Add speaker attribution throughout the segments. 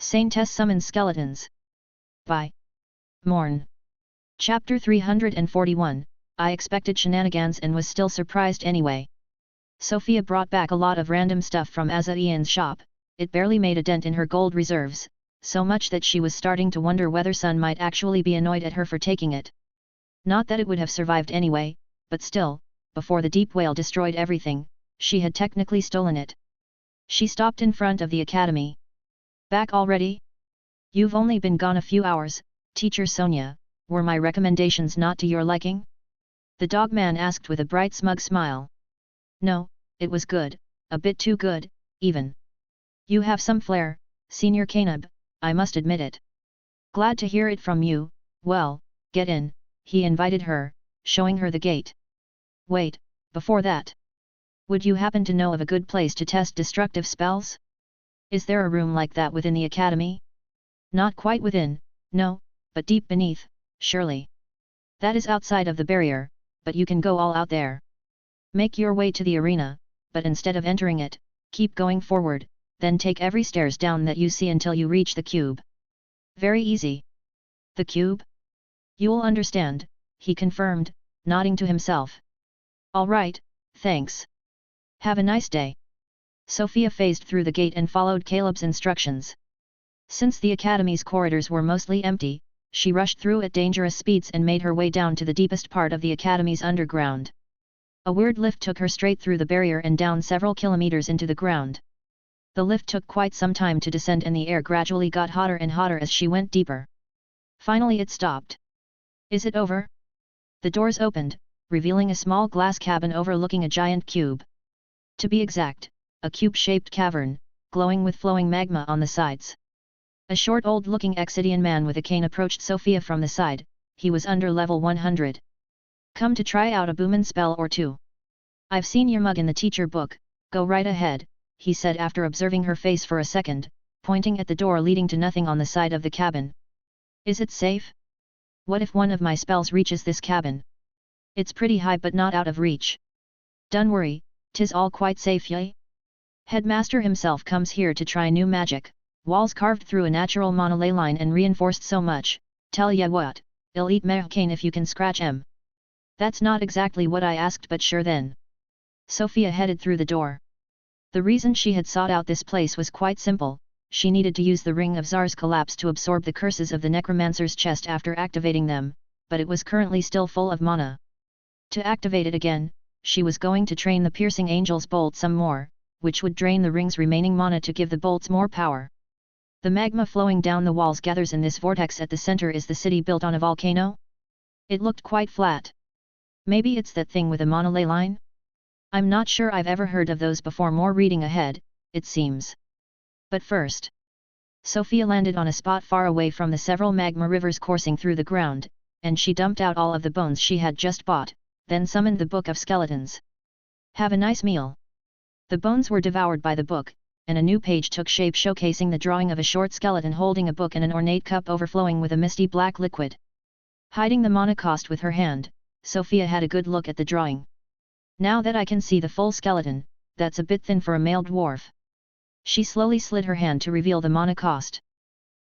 Speaker 1: Saintess summons skeletons. By Morn. Chapter 341, I expected shenanigans and was still surprised anyway. Sofia brought back a lot of random stuff from Azaian's shop. It barely made a dent in her gold reserves, so much that she was starting to wonder whether Sun might actually be annoyed at her for taking it. Not that it would have survived anyway, but still, before the deep whale destroyed everything, she had technically stolen it. She stopped in front of the academy. Back already? You've only been gone a few hours, Teacher Sonia. Were my recommendations not to your liking? The dogman asked with a bright smug smile. No, it was good, a bit too good, even. You have some flair, Senior Canab, I must admit it. Glad to hear it from you. Well, get in, he invited her, showing her the gate. Wait, before that. Would you happen to know of a good place to test destructive spells? Is there a room like that within the academy? Not quite within, no, but deep beneath, surely. That is outside of the barrier, but you can go all out there. Make your way to the arena, but instead of entering it, keep going forward, then take every stairs down that you see until you reach the cube. Very easy. The cube? You'll understand, he confirmed, nodding to himself. All right, thanks. Have a nice day. Sofia phased through the gate and followed Caleb's instructions. Since the academy's corridors were mostly empty, she rushed through at dangerous speeds and made her way down to the deepest part of the academy's underground. A weird lift took her straight through the barrier and down several kilometers into the ground. The lift took quite some time to descend and the air gradually got hotter and hotter as she went deeper. Finally it stopped. Is it over? The doors opened, revealing a small glass cabin overlooking a giant cube. To be exact, a cube-shaped cavern, glowing with flowing magma on the sides. A short old-looking Exidian man with a cane approached Sofia from the side. He was under level 100. Come to try out a Boomin spell or two. I've seen your mug in the teacher book, go right ahead, he said after observing her face for a second, pointing at the door leading to nothing on the side of the cabin. Is it safe? What if one of my spells reaches this cabin? It's pretty high but not out of reach. Don't worry, 'tis all quite safe yay? Headmaster himself comes here to try new magic, walls carved through a natural monolay line and reinforced so much, tell ya what, I'll eat mehcane if you can scratch em. That's not exactly what I asked but sure then. Sofia headed through the door. The reason she had sought out this place was quite simple, she needed to use the Ring of Zar's collapse to absorb the curses of the Necromancer's chest after activating them, but it was currently still full of mana. To activate it again, she was going to train the Piercing Angel's bolt some more, which would drain the ring's remaining mana to give the bolts more power. The magma flowing down the walls gathers in this vortex at the center. Is the city built on a volcano? It looked quite flat. Maybe it's that thing with a monolay line? I'm not sure I've ever heard of those before. More reading ahead, it seems. But first, Sofia landed on a spot far away from the several magma rivers coursing through the ground, and she dumped out all of the bones she had just bought, then summoned the Book of Skeletons. Have a nice meal. The bones were devoured by the book, and a new page took shape showcasing the drawing of a short skeleton holding a book and an ornate cup overflowing with a misty black liquid. Hiding the mana cost with her hand, Sofia had a good look at the drawing. Now that I can see the full skeleton, that's a bit thin for a male dwarf. She slowly slid her hand to reveal the mana cost.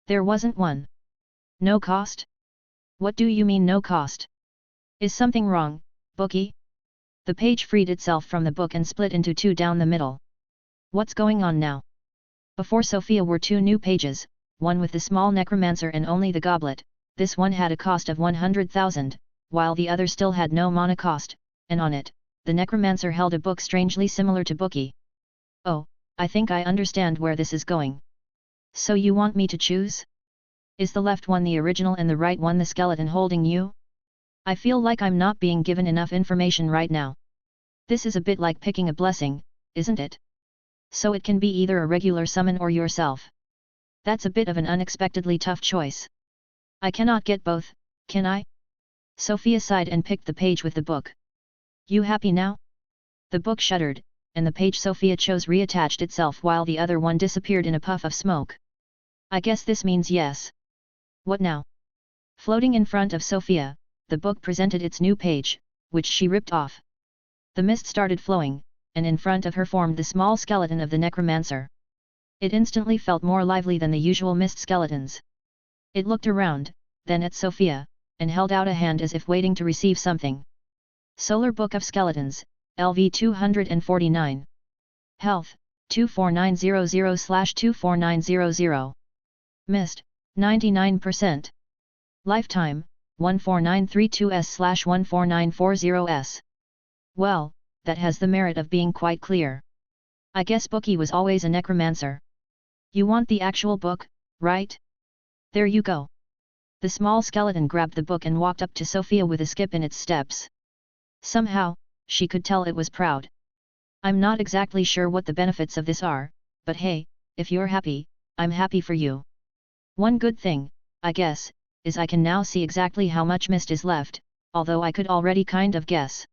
Speaker 1: There wasn't one. No cost? What do you mean no cost? Is something wrong, bookie? The page freed itself from the book and split into two down the middle. What's going on now? Before Sofia were two new pages, one with the small necromancer and only the goblet. This one had a cost of 100,000, while the other still had no mana cost, and on it, the necromancer held a book strangely similar to Bookie. Oh, I think I understand where this is going. So you want me to choose? Is the left one the original and the right one the skeleton holding you? I feel like I'm not being given enough information right now. This is a bit like picking a blessing, isn't it? So it can be either a regular summon or yourself. That's a bit of an unexpectedly tough choice. I cannot get both, can I? Sofia sighed and picked the page with the book. You happy now? The book shuddered, and the page Sofia chose reattached itself while the other one disappeared in a puff of smoke. I guess this means yes. What now? Floating in front of Sofia, the book presented its new page, which she ripped off. The mist started flowing, and in front of her formed the small skeleton of the necromancer. It instantly felt more lively than the usual mist skeletons. It looked around, then at Sofia, and held out a hand as if waiting to receive something. Solar Book of Skeletons, LV 249. Health, 24900/24900. Mist, 99%. Lifetime, 14932s/14940s. Well, that has the merit of being quite clear. I guess Bookie was always a necromancer. You want the actual book, right? There you go. The small skeleton grabbed the book and walked up to Sofia with a skip in its steps. Somehow, she could tell it was proud. I'm not exactly sure what the benefits of this are, but hey, if you're happy, I'm happy for you. One good thing, I guess, is I can now see exactly how much mist is left, although I could already kind of guess.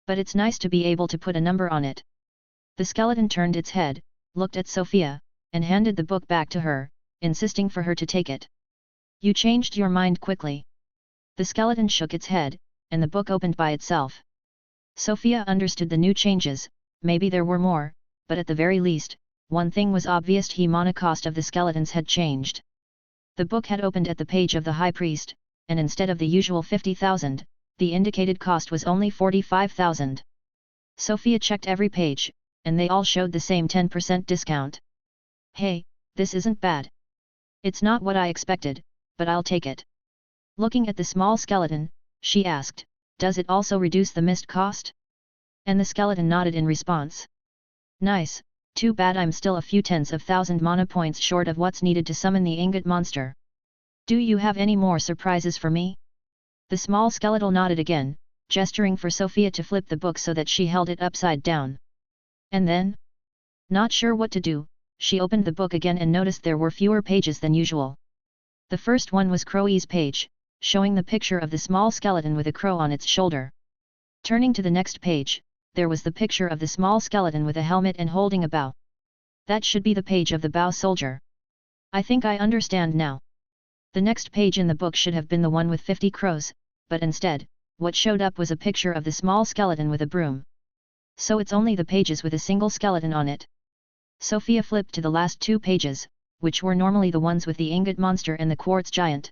Speaker 1: But it's nice to be able to put a number on it. The skeleton turned its head, looked at Sofia, and handed the book back to her, insisting for her to take it. You changed your mind quickly. The skeleton shook its head, and the book opened by itself. Sofia understood the new changes, maybe there were more, but at the very least, one thing was obvious: the mana cost of the skeletons had changed. The book had opened at the page of the High Priest, and instead of the usual 50,000, the indicated cost was only 45,000. Sofia checked every page, and they all showed the same 10% discount. Hey, this isn't bad. It's not what I expected, but I'll take it. Looking at the small skeleton, she asked, does it also reduce the mist cost? And the skeleton nodded in response. Nice, too bad I'm still a few tens of thousand mana points short of what's needed to summon the ingot monster. Do you have any more surprises for me? The small skeletal nodded again, gesturing for Sofia to flip the book so that she held it upside down. And then? Not sure what to do, she opened the book again and noticed there were fewer pages than usual. The first one was Crowie's page, showing the picture of the small skeleton with a crow on its shoulder. Turning to the next page, there was the picture of the small skeleton with a helmet and holding a bow. That should be the page of the bow soldier. I think I understand now. The next page in the book should have been the one with 50 crows, but instead, what showed up was a picture of the small skeleton with a broom. So it's only the pages with a single skeleton on it. Sofia flipped to the last two pages, which were normally the ones with the ingot monster and the quartz giant.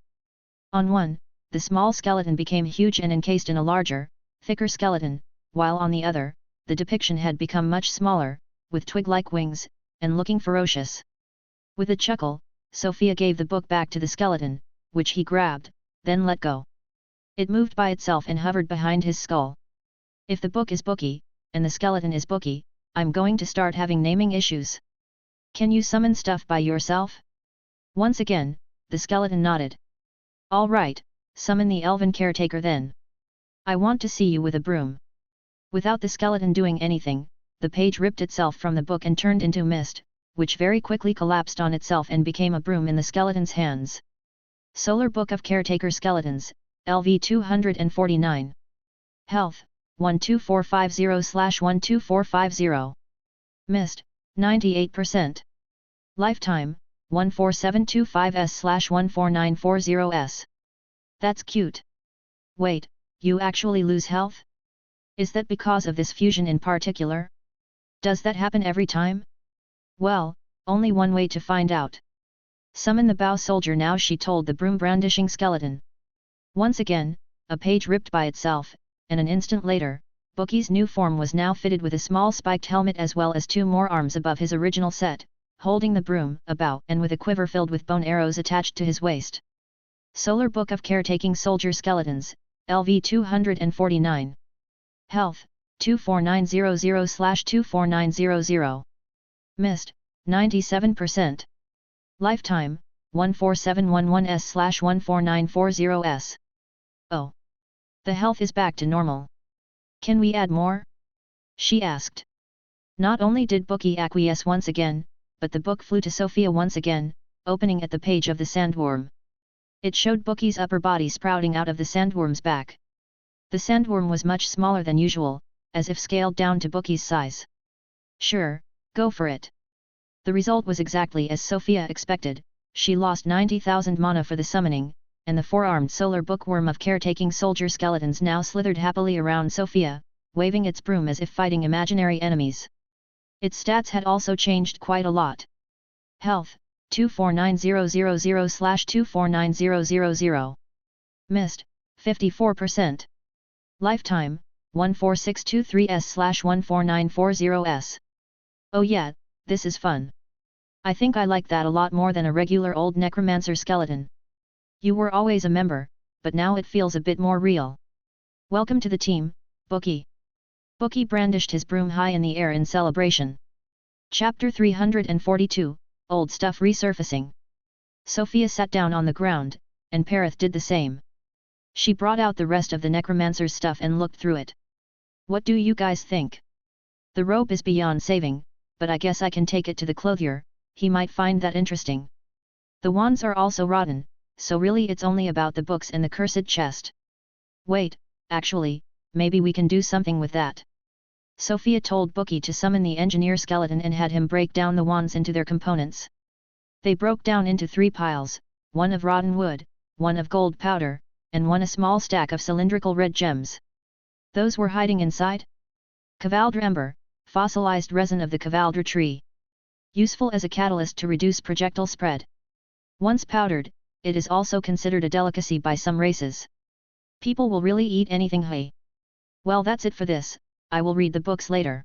Speaker 1: On one, the small skeleton became huge and encased in a larger, thicker skeleton, while on the other, the depiction had become much smaller, with twig-like wings, and looking ferocious. With a chuckle, Sofia gave the book back to the skeleton, which he grabbed, then let go. It moved by itself and hovered behind his skull. If the book is Bookie, and the skeleton is Bookie, I'm going to start having naming issues. Can you summon stuff by yourself? Once again, the skeleton nodded. All right, summon the elven caretaker then. I want to see you with a broom. Without the skeleton doing anything, the page ripped itself from the book and turned into mist, which very quickly collapsed on itself and became a broom in the skeleton's hands. Solar Book of Caretaker Skeletons, LV 249. Health, 12450/12450. Mist, 98%. Lifetime, 14725s/14940s. That's cute. Wait, you actually lose health? Is that because of this fusion in particular? Does that happen every time? Well, only one way to find out. Summon the bow soldier now, she told the broom brandishing skeleton. Once again, a page ripped by itself, and an instant later, Bookie's new form was now fitted with a small spiked helmet as well as two more arms above his original set, holding the broom, a bow, and with a quiver filled with bone arrows attached to his waist. Solar Book of Caretaking Soldier Skeletons, LV 249. Health, 24900/24900. Mist, 97%. Lifetime, 14711s/14940s. Oh. The health is back to normal. Can we add more? She asked. Not only did Bookie acquiesce once again, but the book flew to Sofia once again, opening at the page of the sandworm. It showed Bookie's upper body sprouting out of the sandworm's back. The sandworm was much smaller than usual, as if scaled down to Bookie's size. Sure, go for it. The result was exactly as Sofia expected. She lost 90,000 mana for the summoning, and the four-armed solar bookworm of caretaking soldier skeletons now slithered happily around Sofia, waving its broom as if fighting imaginary enemies. Its stats had also changed quite a lot. Health, 249000/249000. Missed, 54%. Lifetime, 14623s/14940s. Oh yeah, this is fun. I think I like that a lot more than a regular old Necromancer skeleton. You were always a member, but now it feels a bit more real. Welcome to the team, Bookie. Bookie brandished his broom high in the air in celebration. Chapter 342, Old Stuff Resurfacing. Sofia sat down on the ground, and Perith did the same. She brought out the rest of the Necromancer's stuff and looked through it. What do you guys think? The rope is beyond saving, but I guess I can take it to the clothier, he might find that interesting. The wands are also rotten, so really it's only about the books and the cursed chest. Wait, actually, maybe we can do something with that. Sofia told Bookie to summon the engineer skeleton and had him break down the wands into their components. They broke down into 3 piles, one of rotten wood, one of gold powder, and one a small stack of cylindrical red gems. Those were hiding inside? Cavaldra ember, fossilized resin of the Cavaldra tree. Useful as a catalyst to reduce projectile spread. Once powdered, it is also considered a delicacy by some races. People will really eat anything. Hey. Well, that's it for this, I will read the books later.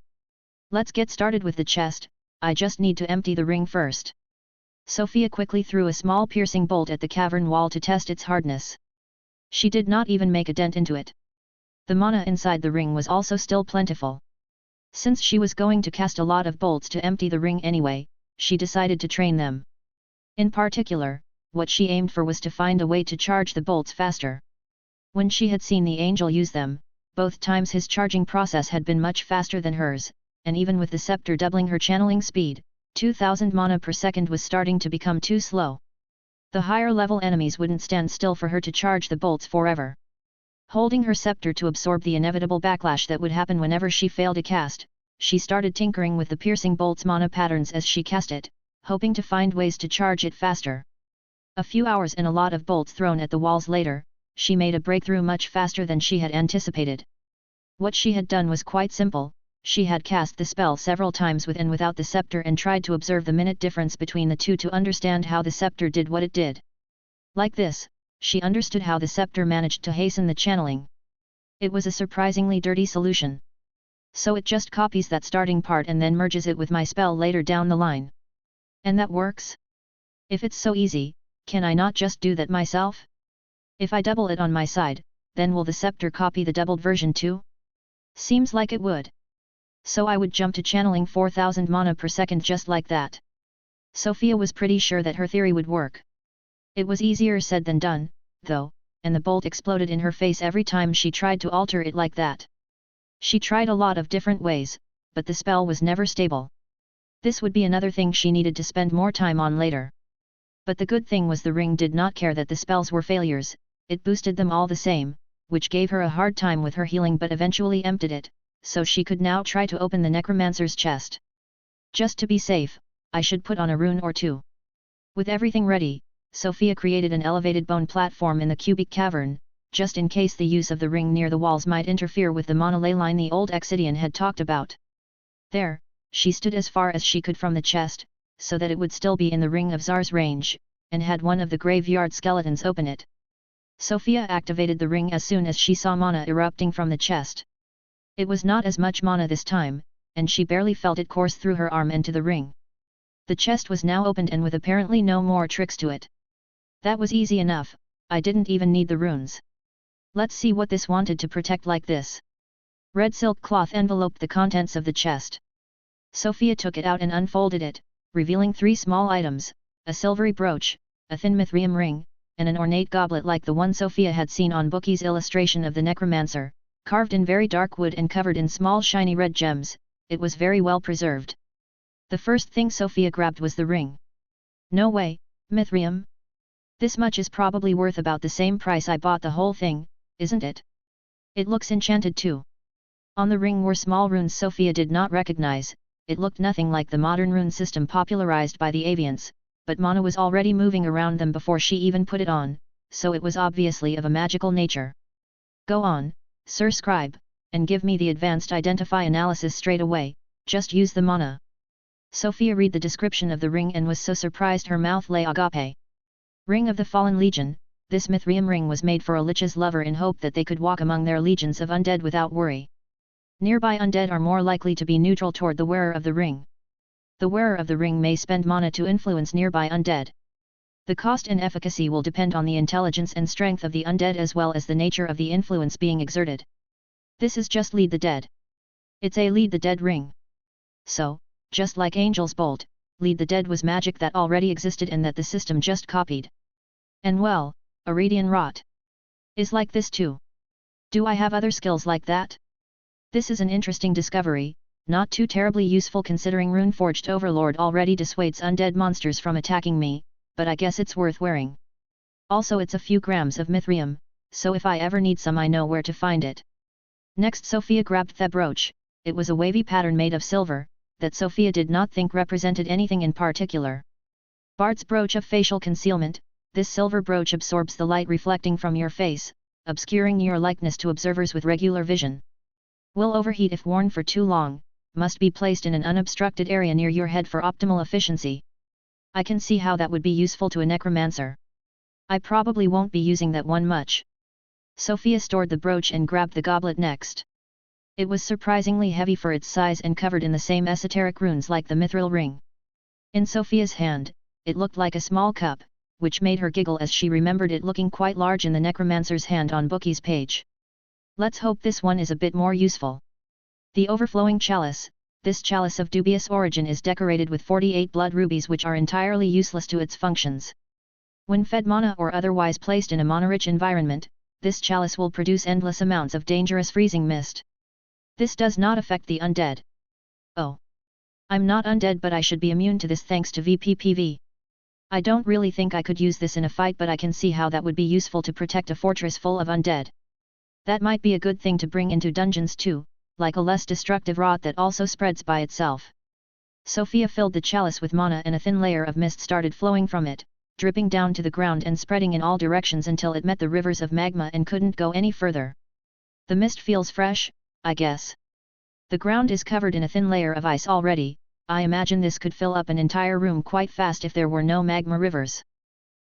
Speaker 1: Let's get started with the chest, I just need to empty the ring first. Sofia quickly threw a small piercing bolt at the cavern wall to test its hardness. She did not even make a dent into it. The mana inside the ring was also still plentiful. Since she was going to cast a lot of bolts to empty the ring anyway, she decided to train them. In particular, what she aimed for was to find a way to charge the bolts faster. When she had seen the angel use them, both times his charging process had been much faster than hers, and even with the scepter doubling her channeling speed, 2000 mana per second was starting to become too slow. The higher level enemies wouldn't stand still for her to charge the bolts forever. Holding her scepter to absorb the inevitable backlash that would happen whenever she failed a cast, she started tinkering with the piercing bolt's mana patterns as she cast it, hoping to find ways to charge it faster. A few hours and a lot of bolts thrown at the walls later, she made a breakthrough much faster than she had anticipated. What she had done was quite simple, she had cast the spell several times with and without the scepter and tried to observe the minute difference between the two to understand how the scepter did what it did. Like this, she understood how the scepter managed to hasten the channeling. It was a surprisingly dirty solution. So it just copies that starting part and then merges it with my spell later down the line. And that works? If it's so easy, can I not just do that myself? If I double it on my side, then will the scepter copy the doubled version too? Seems like it would. So I would jump to channeling 4000 mana per second just like that. Sofia was pretty sure that her theory would work. It was easier said than done, though, and the bolt exploded in her face every time she tried to alter it like that. She tried a lot of different ways, but the spell was never stable. This would be another thing she needed to spend more time on later. But the good thing was the ring did not care that the spells were failures, it boosted them all the same, which gave her a hard time with her healing but eventually emptied it, so she could now try to open the Necromancer's chest. Just to be safe, I should put on a rune or two. With everything ready, Sofia created an elevated bone platform in the cubic cavern, just in case the use of the ring near the walls might interfere with the monolay line the old Exidian had talked about. There, she stood as far as she could from the chest, so that it would still be in the Ring of Tsar's range, and had one of the graveyard skeletons open it. Sofia activated the ring as soon as she saw mana erupting from the chest. It was not as much mana this time, and she barely felt it course through her arm and to the ring. The chest was now opened and with apparently no more tricks to it. That was easy enough, I didn't even need the runes. Let's see what this wanted to protect like this. Red silk cloth enveloped the contents of the chest. Sofia took it out and unfolded it, revealing 3 small items, a silvery brooch, a thin mithril ring, and an ornate goblet like the one Sofia had seen on Bookie's illustration of the Necromancer, carved in very dark wood and covered in small shiny red gems. It was very well preserved. The first thing Sofia grabbed was the ring. No way, mithril? This much is probably worth about the same price I bought the whole thing, isn't it? It looks enchanted too. On the ring were small runes Sofia did not recognize, it looked nothing like the modern rune system popularized by the Avians, but mana was already moving around them before she even put it on, so it was obviously of a magical nature. Go on, Sir Scribe, and give me the advanced identify analysis straight away, just use the mana. Sofia read the description of the ring and was so surprised her mouth lay agape. Ring of the Fallen Legion. This Mithrium ring was made for a lich's lover in hope that they could walk among their legions of undead without worry. Nearby undead are more likely to be neutral toward the wearer of the ring. The wearer of the ring may spend mana to influence nearby undead. The cost and efficacy will depend on the intelligence and strength of the undead as well as the nature of the influence being exerted. This is just Lead the Dead. It's a Lead the Dead ring. So, just like Angel's Bolt, Lead the Dead was magic that already existed and that the system just copied. And well, Iridian Rot is like this too. Do I have other skills like that? This is an interesting discovery, not too terribly useful considering Runeforged Overlord already dissuades undead monsters from attacking me, but I guess it's worth wearing. Also it's a few grams of Mithrium, so if I ever need some I know where to find it. Next Sofia grabbed the brooch. It was a wavy pattern made of silver, that Sofia did not think represented anything in particular. Bard's brooch of facial concealment. This silver brooch absorbs the light reflecting from your face, obscuring your likeness to observers with regular vision. Will overheat if worn for too long, must be placed in an unobstructed area near your head for optimal efficiency. I can see how that would be useful to a necromancer. I probably won't be using that one much. Sofia stored the brooch and grabbed the goblet next. It was surprisingly heavy for its size and covered in the same esoteric runes like the mithril ring. In Sofia's hand, it looked like a small cup, which made her giggle as she remembered it looking quite large in the necromancer's hand on Bookie's page. Let's hope this one is a bit more useful. The overflowing chalice. This chalice of dubious origin is decorated with 48 blood rubies which are entirely useless to its functions. When fed mana or otherwise placed in a mana-rich environment, this chalice will produce endless amounts of dangerous freezing mist. This does not affect the undead. Oh. I'm not undead but I should be immune to this thanks to VPPV. I don't really think I could use this in a fight but I can see how that would be useful to protect a fortress full of undead. That might be a good thing to bring into dungeons too, like a less destructive rot that also spreads by itself. Sofia filled the chalice with mana and a thin layer of mist started flowing from it, dripping down to the ground and spreading in all directions until it met the rivers of magma and couldn't go any further. The mist feels fresh, I guess. The ground is covered in a thin layer of ice already. I imagine this could fill up an entire room quite fast if there were no magma rivers.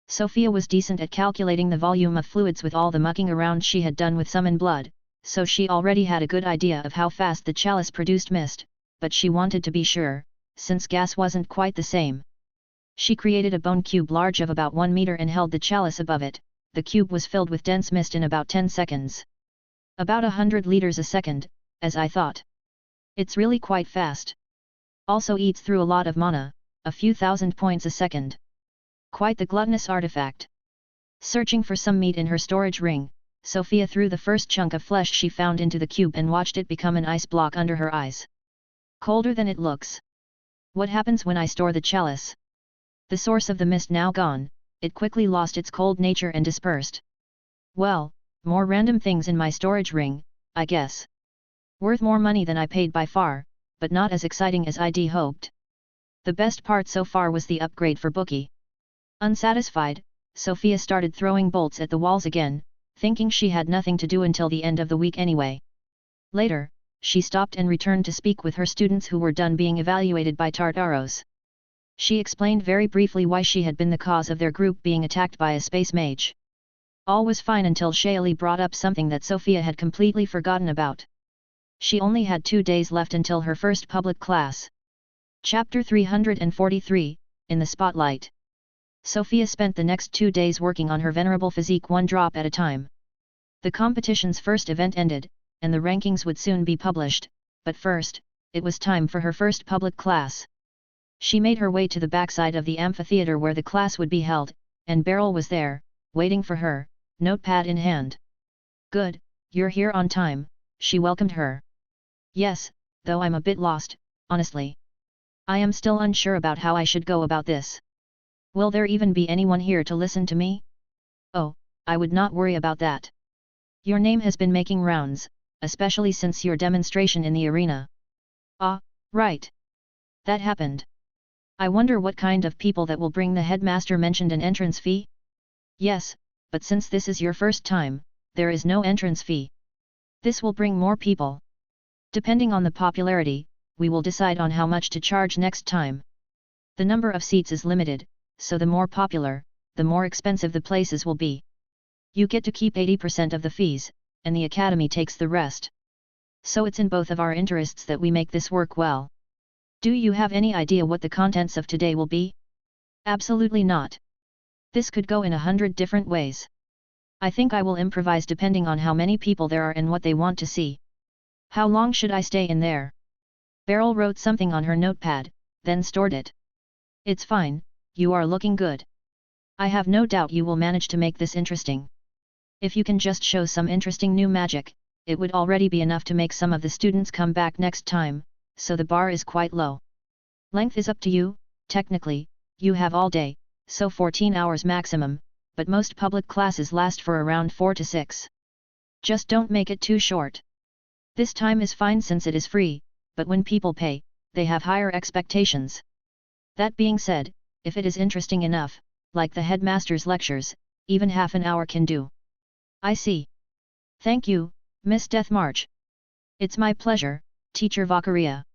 Speaker 1: Sofia was decent at calculating the volume of fluids with all the mucking around she had done with summon blood, so she already had a good idea of how fast the chalice produced mist, but she wanted to be sure, since gas wasn't quite the same. She created a bone cube large of about 1 meter and held the chalice above it. The cube was filled with dense mist in about 10 seconds. About 100 liters a second, as I thought. It's really quite fast. Also eats through a lot of mana, a few thousand points a second. Quite the gluttonous artifact. Searching for some meat in her storage ring, Sofia threw the first chunk of flesh she found into the cube and watched it become an ice block under her eyes. Colder than it looks. What happens when I store the chalice? The source of the mist now gone, it quickly lost its cold nature and dispersed. Well, more random things in my storage ring, I guess. Worth more money than I paid by far, but not as exciting as I'd hoped. The best part so far was the upgrade for Bookie. Unsatisfied, Sofia started throwing bolts at the walls again, thinking she had nothing to do until the end of the week anyway. Later, she stopped and returned to speak with her students who were done being evaluated by Tartaros. She explained very briefly why she had been the cause of their group being attacked by a space mage. All was fine until Shaili brought up something that Sofia had completely forgotten about. She only had 2 days left until her first public class. Chapter 343, In the Spotlight. Sofia spent the next 2 days working on her venerable physique one drop at a time. The competition's first event ended, and the rankings would soon be published, but first, it was time for her first public class. She made her way to the backside of the amphitheater where the class would be held, and Beryl was there, waiting for her, notepad in hand. Good, you're here on time, she welcomed her. Yes, though I'm a bit lost, honestly. I am still unsure about how I should go about this. Will there even be anyone here to listen to me? Oh, I would not worry about that. Your name has been making rounds, especially since your demonstration in the arena. Ah, right. That happened. I wonder what kind of people that will bring. The headmaster mentioned an entrance fee? Yes, but since this is your first time, there is no entrance fee. This will bring more people. Depending on the popularity, we will decide on how much to charge next time. The number of seats is limited, so the more popular, the more expensive the places will be. You get to keep 80% of the fees, and the academy takes the rest. So it's in both of our interests that we make this work well. Do you have any idea what the contents of today will be? Absolutely not. This could go in 100 different ways. I think I will improvise depending on how many people there are and what they want to see. How long should I stay in there? Beryl wrote something on her notepad, then stored it. It's fine, you are looking good. I have no doubt you will manage to make this interesting. If you can just show some interesting new magic, it would already be enough to make some of the students come back next time, so the bar is quite low. Length is up to you, technically, you have all day, so 14 hours maximum, but most public classes last for around 4 to 6. Just don't make it too short. This time is fine since it is free, but when people pay, they have higher expectations. That being said, if it is interesting enough, like the headmaster's lectures, even half an hour can do. I see. Thank you, Miss Deathmarch. It's my pleasure, Teacher Valkyria.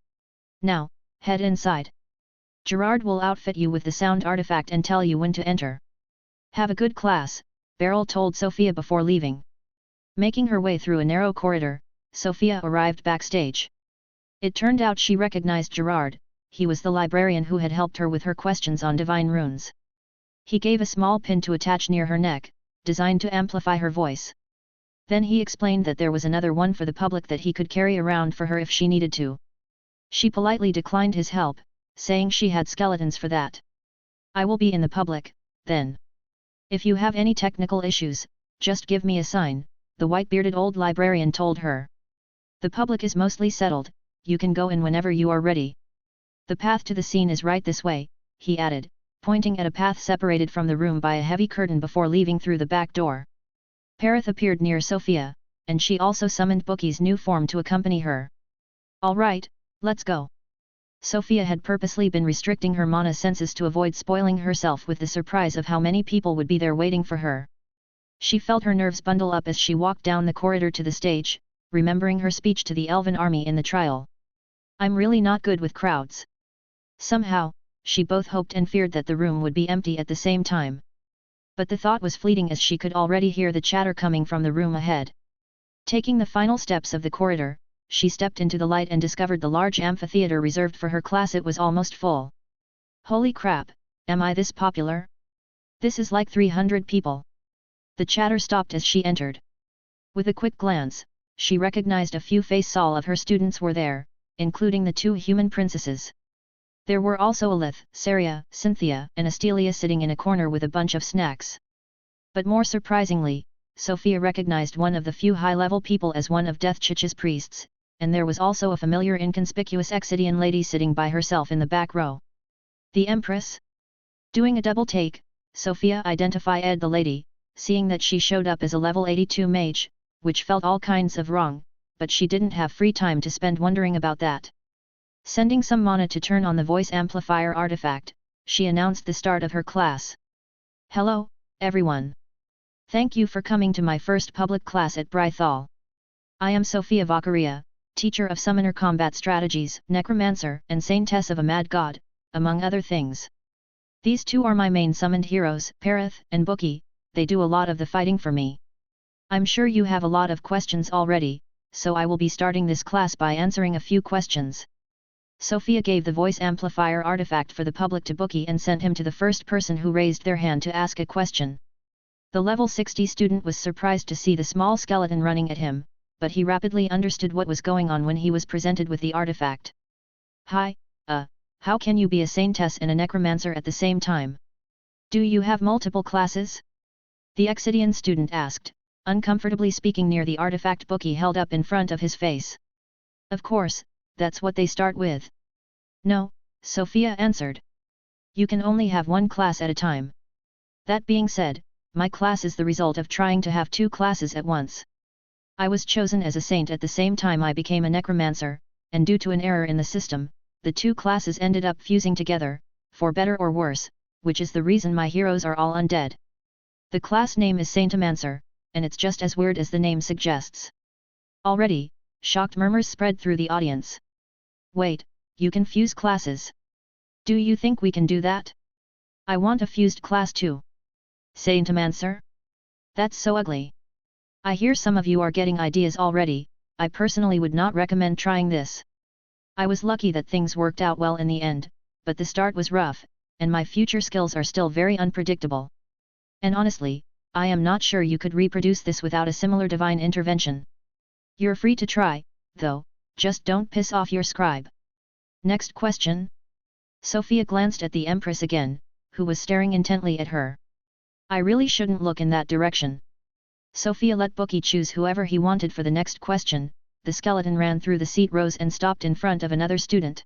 Speaker 1: Now, head inside. Gerard will outfit you with the sound artifact and tell you when to enter. Have a good class, Beryl told Sofia before leaving. Making her way through a narrow corridor, Sofia arrived backstage. It turned out she recognized Gerard. He was the librarian who had helped her with her questions on divine runes. He gave a small pin to attach near her neck, designed to amplify her voice. Then he explained that there was another one for the public that he could carry around for her if she needed to. She politely declined his help, saying she had skeletons for that. I will be in the public, then. If you have any technical issues, just give me a sign, the white-bearded old librarian told her. The public is mostly settled, you can go in whenever you are ready. The path to the scene is right this way, he added, pointing at a path separated from the room by a heavy curtain before leaving through the back door. Perith appeared near Sofia, and she also summoned Bookie's new form to accompany her. All right, let's go. Sofia had purposely been restricting her mana senses to avoid spoiling herself with the surprise of how many people would be there waiting for her. She felt her nerves bundle up as she walked down the corridor to the stage, remembering her speech to the elven army in the trial. I'm really not good with crowds. Somehow, she both hoped and feared that the room would be empty at the same time. But the thought was fleeting as she could already hear the chatter coming from the room ahead. Taking the final steps of the corridor, she stepped into the light and discovered the large amphitheater reserved for her class. It was almost full. Holy crap, am I this popular? This is like 300 people. The chatter stopped as she entered. With a quick glance, she recognized a few faces. All of her students were there, including the 2 human princesses. There were also Elith, Saria, Cynthia, and Astelia sitting in a corner with a bunch of snacks. But more surprisingly, Sofia recognized one of the few high-level people as one of Deathchich's priests, and there was also a familiar inconspicuous Exidian lady sitting by herself in the back row. The Empress? Doing a double take, Sofia identified the lady, seeing that she showed up as a level 82 mage, which felt all kinds of wrong, but she didn't have free time to spend wondering about that. Sending some mana to turn on the voice amplifier artifact, she announced the start of her class. Hello, everyone. Thank you for coming to my first public class at Brythal. I am Sofia Valkyria, teacher of Summoner Combat Strategies, Necromancer, and Saintess of a Mad God, among other things. These 2 are my main summoned heroes, Perith and Bookie. They do a lot of the fighting for me. I'm sure you have a lot of questions already, so I will be starting this class by answering a few questions. Sofia gave the voice amplifier artifact for the public to Bookie and sent him to the first person who raised their hand to ask a question. The level 60 student was surprised to see the small skeleton running at him, but he rapidly understood what was going on when he was presented with the artifact. Hi, how can you be a Saintess and a Necromancer at the same time? Do you have multiple classes? The Exidian student asked, uncomfortably speaking near the artifact Bookie held up in front of his face. Of course, that's what they start with. No, Sofia answered. You can only have 1 class at a time. That being said, my class is the result of trying to have 2 classes at once. I was chosen as a saint at the same time I became a necromancer, and due to an error in the system, the 2 classes ended up fusing together, for better or worse, which is the reason my heroes are all undead. The class name is Saintmancer, and it's just as weird as the name suggests. Already, shocked murmurs spread through the audience. Wait, you can fuse classes. Do you think we can do that? I want a fused class too. Saintess? That's so ugly. I hear some of you are getting ideas already. I personally would not recommend trying this. I was lucky that things worked out well in the end, but the start was rough, and my future skills are still very unpredictable. And honestly, I am not sure you could reproduce this without a similar divine intervention. You're free to try, though, just don't piss off your scribe. Next question? Sofia glanced at the Empress again, who was staring intently at her. I really shouldn't look in that direction. Sofia let Bookie choose whoever he wanted for the next question. The skeleton ran through the seat rows and stopped in front of another student.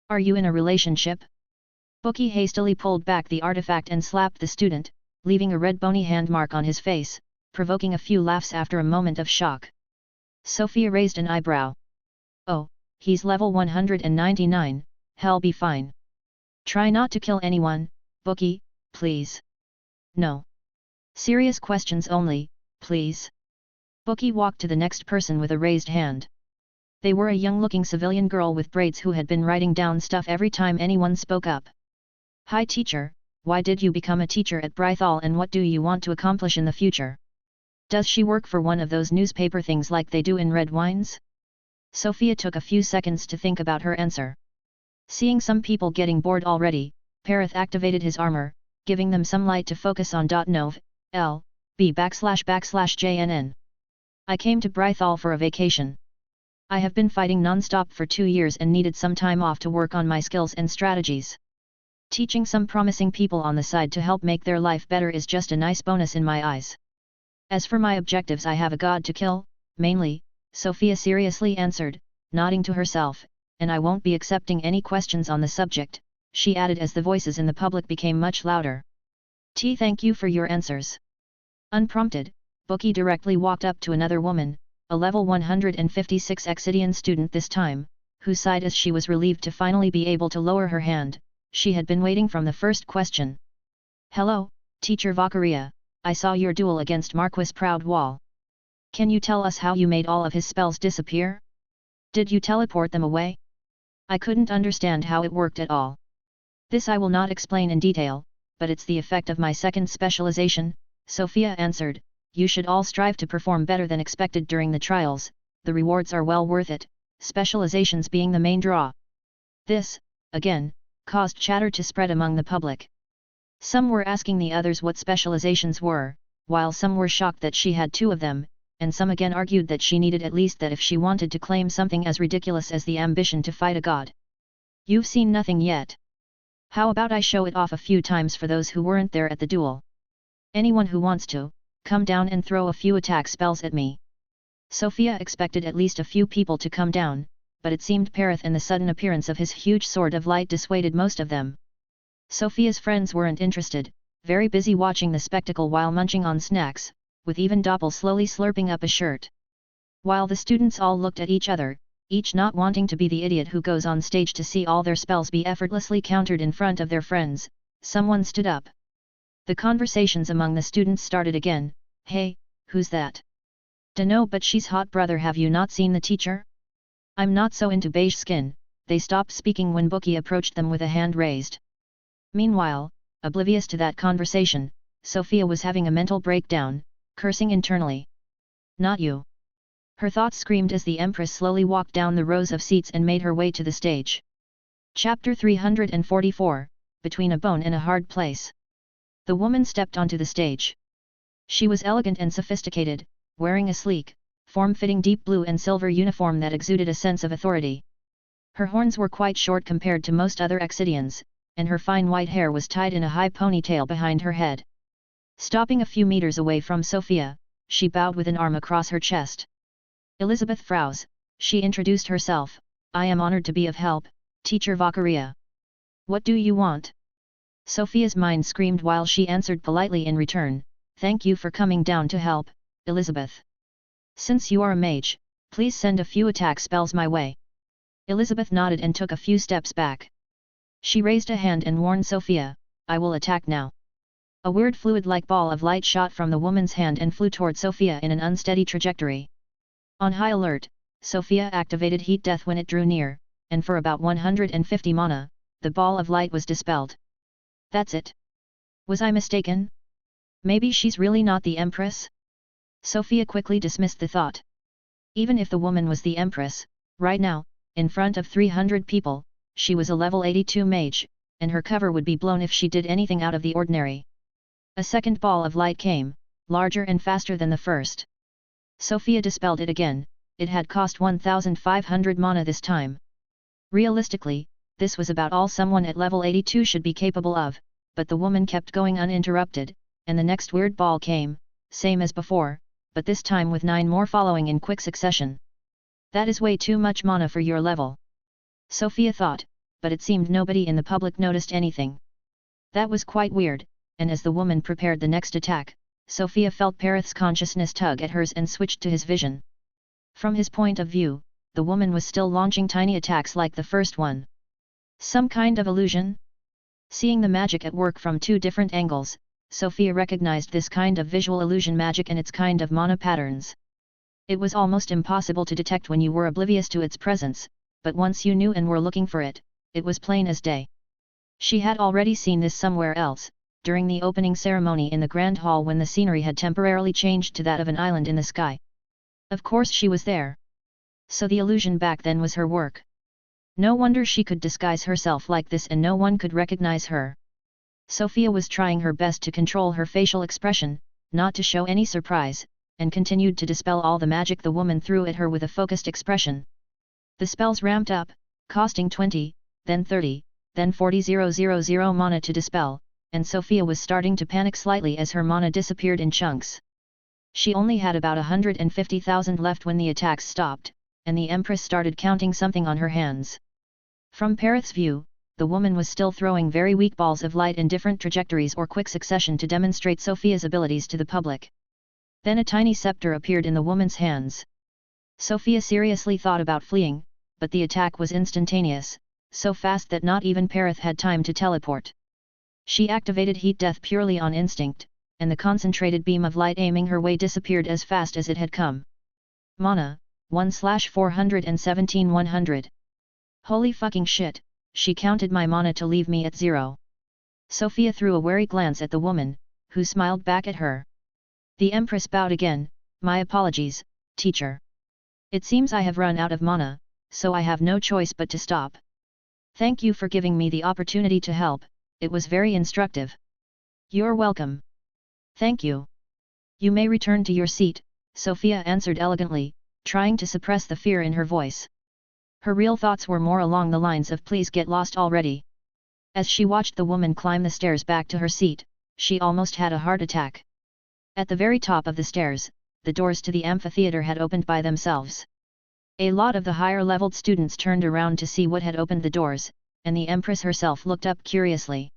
Speaker 1: Are you in a relationship? Bookie hastily pulled back the artifact and slapped the student, leaving a red bony hand mark on his face, provoking a few laughs after a moment of shock. Sofia raised an eyebrow. Oh, he's level 199, hell be fine. Try not to kill anyone, Bookie, please. No. Serious questions only, please. Bookie walked to the next person with a raised hand. They were a young-looking civilian girl with braids who had been writing down stuff every time anyone spoke up. Hi teacher, why did you become a teacher at Brythal and what do you want to accomplish in the future? Does she work for one of those newspaper things like they do in Red Wines? Sofia took a few seconds to think about her answer. Seeing some people getting bored already, Parath activated his armor, giving them some light to focus on. Nov. L. B//JNN. I came to Brythal for a vacation. I have been fighting non-stop for 2 years and needed some time off to work on my skills and strategies. Teaching some promising people on the side to help make their life better is just a nice bonus in my eyes. As for my objectives, I have a god to kill, mainly, Sofia seriously answered, nodding to herself, and I won't be accepting any questions on the subject, she added as the voices in the public became much louder. Thank you for your answers. Unprompted, Bookie directly walked up to another woman, a level 156 Exidian student this time, who sighed as she was relieved to finally be able to lower her hand. She had been waiting from the first question. Hello, Teacher Valkyria, I saw your duel against Marquis Proudwall. Can you tell us how you made all of his spells disappear? Did you teleport them away? I couldn't understand how it worked at all. This I will not explain in detail, but it's the effect of my second specialization, Sofia answered. You should all strive to perform better than expected during the trials, the rewards are well worth it, specializations being the main draw. This, again, caused chatter to spread among the public. Some were asking the others what specializations were, while some were shocked that she had 2 of them, and some again argued that she needed at least that if she wanted to claim something as ridiculous as the ambition to fight a god. You've seen nothing yet. How about I show it off a few times for those who weren't there at the duel? Anyone who wants to, come down and throw a few attack spells at me. Sofia expected at least a few people to come down, but it seemed Parath and the sudden appearance of his huge sword of light dissuaded most of them. Sofia's friends weren't interested, very busy watching the spectacle while munching on snacks, with even Doppel slowly slurping up a shirt. While the students all looked at each other, each not wanting to be the idiot who goes on stage to see all their spells be effortlessly countered in front of their friends, someone stood up. The conversations among the students started again. Hey, who's that? Dunno, but she's hot, brother. Have you not seen the teacher? I'm not so into beige skin. They stopped speaking when Bookie approached them with a hand raised. Meanwhile, oblivious to that conversation, Sofia was having a mental breakdown, cursing internally. Not you. Her thoughts screamed as the Empress slowly walked down the rows of seats and made her way to the stage. Chapter 344, Between a Bone and a Hard Place. The woman stepped onto the stage. She was elegant and sophisticated, wearing a sleek, form-fitting deep blue and silver uniform that exuded a sense of authority. Her horns were quite short compared to most other Exidians, and her fine white hair was tied in a high ponytail behind her head. Stopping a few meters away from Sofia, she bowed with an arm across her chest. Elizabeth Frows, she introduced herself. I am honored to be of help, Teacher Valkyria. What do you want? Sofia's mind screamed while she answered politely in return. Thank you for coming down to help, Elizabeth. Since you are a mage, please send a few attack spells my way. Elizabeth nodded and took a few steps back. She raised a hand and warned Sofia, I will attack now. A weird fluid-like ball of light shot from the woman's hand and flew toward Sofia in an unsteady trajectory. On high alert, Sofia activated Heat Death when it drew near, and for about 150 mana, the ball of light was dispelled. That's it. Was I mistaken? Maybe she's really not the Empress? Sofia quickly dismissed the thought. Even if the woman was the Empress, right now, in front of 300 people, she was a level 82 mage, and her cover would be blown if she did anything out of the ordinary. A second ball of light came, larger and faster than the first. Sofia dispelled it again. It had cost 1,500 mana this time. Realistically, this was about all someone at level 82 should be capable of, but the woman kept going uninterrupted, and the next weird ball came, same as before, but this time with 9 more following in quick succession. That is way too much mana for your level. Sofia thought, but it seemed nobody in the public noticed anything. That was quite weird, and as the woman prepared the next attack, Sofia felt Perith's consciousness tug at hers and switched to his vision. From his point of view, the woman was still launching tiny attacks like the first one. Some kind of illusion? Seeing the magic at work from 2 different angles, Sofia recognized this kind of visual illusion magic and its kind of mana patterns. It was almost impossible to detect when you were oblivious to its presence, but once you knew and were looking for it, it was plain as day. She had already seen this somewhere else, during the opening ceremony in the Grand Hall when the scenery had temporarily changed to that of an island in the sky. Of course she was there. So the illusion back then was her work. No wonder she could disguise herself like this and no one could recognize her. Sofia was trying her best to control her facial expression, not to show any surprise, and continued to dispel all the magic the woman threw at her with a focused expression. The spells ramped up, costing 20, then 30, then 40,000 mana to dispel, and Sofia was starting to panic slightly as her mana disappeared in chunks. She only had about 150,000 left when the attacks stopped, and the Empress started counting something on her hands. From Perith's view, the woman was still throwing very weak balls of light in different trajectories or quick succession to demonstrate Sofia's abilities to the public. Then a tiny scepter appeared in the woman's hands. Sofia seriously thought about fleeing, but the attack was instantaneous, so fast that not even Perith had time to teleport. She activated Heat Death purely on instinct, and the concentrated beam of light aiming her way disappeared as fast as it had come. Mana, 1/417 100. Holy fucking shit, she counted my mana to leave me at 0. Sofia threw a wary glance at the woman, who smiled back at her. The Empress bowed again. My apologies, teacher. It seems I have run out of mana, so I have no choice but to stop. Thank you for giving me the opportunity to help, it was very instructive. You're welcome. Thank you. You may return to your seat, Sofia answered elegantly, trying to suppress the fear in her voice. Her real thoughts were more along the lines of please get lost already. As she watched the woman climb the stairs back to her seat, she almost had a heart attack. At the very top of the stairs, the doors to the amphitheater had opened by themselves. A lot of the higher-leveled students turned around to see what had opened the doors, and the Empress herself looked up curiously.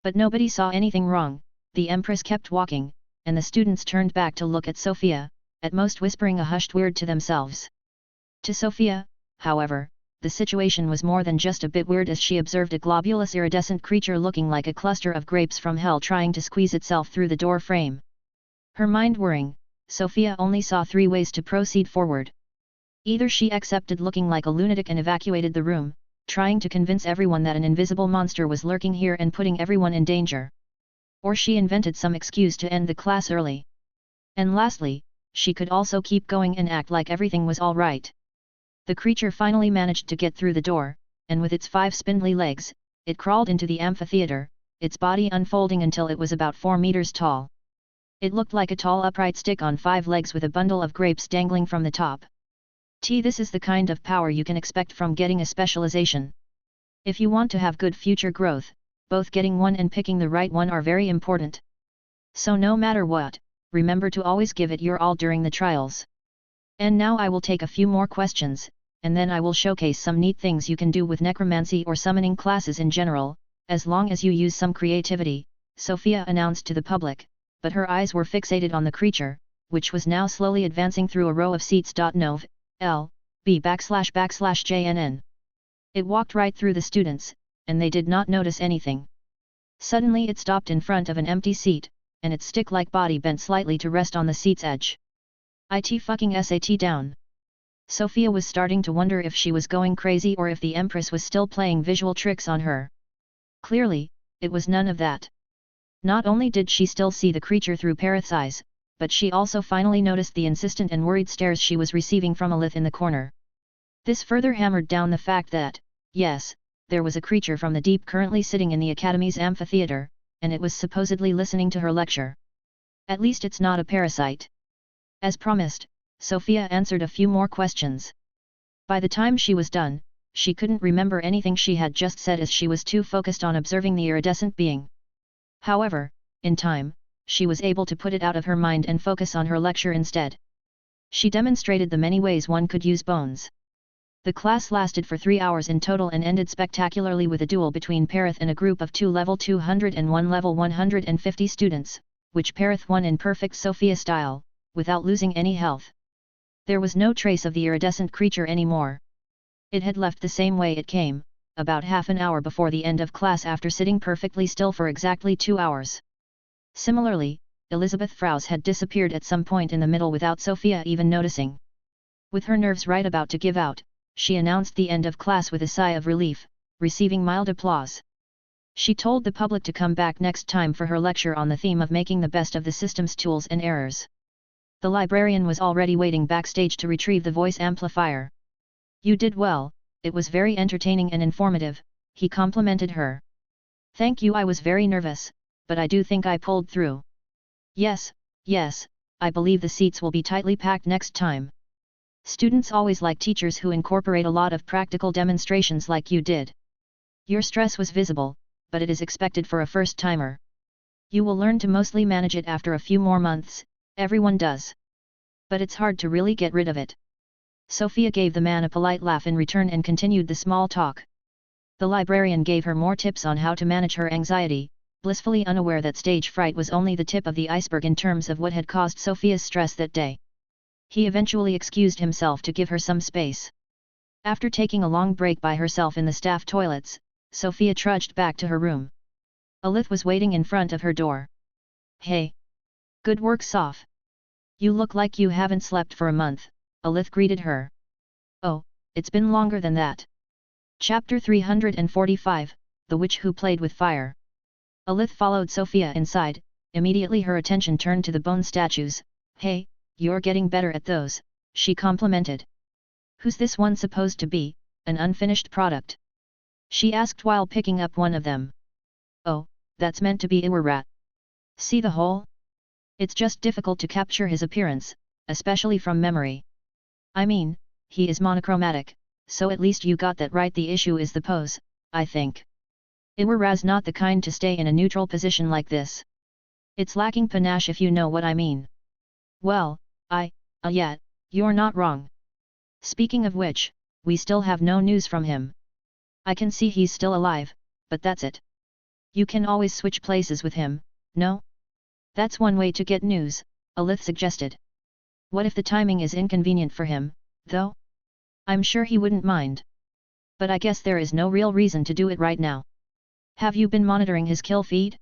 Speaker 1: But nobody saw anything wrong. The Empress kept walking, and the students turned back to look at Sofia, at most whispering a hushed word to themselves. To Sofia, however, the situation was more than just a bit weird as she observed a globulous iridescent creature looking like a cluster of grapes from hell trying to squeeze itself through the door frame. Her mind whirring, Sofia only saw 3 ways to proceed forward. Either she accepted looking like a lunatic and evacuated the room, trying to convince everyone that an invisible monster was lurking here and putting everyone in danger. Or she invented some excuse to end the class early. And lastly, she could also keep going and act like everything was all right. The creature finally managed to get through the door, and with its 5 spindly legs, it crawled into the amphitheater, its body unfolding until it was about 4 meters tall. It looked like a tall upright stick on 5 legs with a bundle of grapes dangling from the top. This is the kind of power you can expect from getting a specialization. If you want to have good future growth, both getting one and picking the right one are very important. So no matter what, remember to always give it your all during the trials. And now I will take a few more questions, and then I will showcase some neat things you can do with necromancy or summoning classes in general, as long as you use some creativity, Sofia announced to the public, but her eyes were fixated on the creature, which was now slowly advancing through a row of seats. Nov. L. B /JNN. It walked right through the students, and they did not notice anything. Suddenly it stopped in front of an empty seat, and its stick-like body bent slightly to rest on the seat's edge. It fucking sat down. Sofia was starting to wonder if she was going crazy or if the Empress was still playing visual tricks on her. Clearly, it was none of that. Not only did she still see the creature through Parith's eyes, but she also finally noticed the insistent and worried stares she was receiving from Alith in the corner. This further hammered down the fact that, yes, there was a creature from the deep currently sitting in the Academy's amphitheater, and it was supposedly listening to her lecture. At least it's not a parasite. As promised, Sofia answered a few more questions. By the time she was done, she couldn't remember anything she had just said as she was too focused on observing the iridescent being. However, in time, she was able to put it out of her mind and focus on her lecture instead. She demonstrated the many ways one could use bones. The class lasted for 3 hours in total and ended spectacularly with a duel between Parith and a group of 2 level 200 and 1 level 150 students, which Parith won in perfect Sofia style, without losing any health. There was no trace of the iridescent creature anymore. It had left the same way it came, about half an hour before the end of class after sitting perfectly still for exactly 2 hours. Similarly, Elizabeth Frouse had disappeared at some point in the middle without Sofia even noticing. With her nerves right about to give out, she announced the end of class with a sigh of relief, receiving mild applause. She told the public to come back next time for her lecture on the theme of making the best of the system's tools and errors. The librarian was already waiting backstage to retrieve the voice amplifier. "You did well, it was very entertaining and informative," he complimented her. "Thank you, I was very nervous, but I do think I pulled through." Yes, I believe the seats will be tightly packed next time. Students always like teachers who incorporate a lot of practical demonstrations like you did. Your stress was visible, but it is expected for a first-timer. You will learn to mostly manage it after a few more months, everyone does. But it's hard to really get rid of it." Sofia gave the man a polite laugh in return and continued the small talk. The librarian gave her more tips on how to manage her anxiety, blissfully unaware that stage fright was only the tip of the iceberg in terms of what had caused Sofia's stress that day. He eventually excused himself to give her some space. After taking a long break by herself in the staff toilets, Sofia trudged back to her room. Alith was waiting in front of her door. "Hey! Good work, Sof. You look like you haven't slept for a month," Alith greeted her. "Oh, it's been longer than that." Chapter 345, The Witch Who Played with Fire. Alith followed Sofia inside. Immediately her attention turned to the bone statues. "Hey, you're getting better at those," she complimented. "Who's this one supposed to be, an unfinished product?" she asked while picking up one of them. "Oh, that's meant to be Iwarat. See the hole? It's just difficult to capture his appearance, especially from memory. I mean, he is monochromatic, so at least you got that right. The issue is the pose, I think. Iwarat's not the kind to stay in a neutral position like this. It's lacking panache if you know what I mean." "Well, yeah, you're not wrong. Speaking of which, we still have no news from him. I can see he's still alive, but that's it. You can always switch places with him, no?" "That's one way to get news," Alith suggested. "What if the timing is inconvenient for him, though? I'm sure he wouldn't mind. But I guess there is no real reason to do it right now." "Have you been monitoring his kill feed?"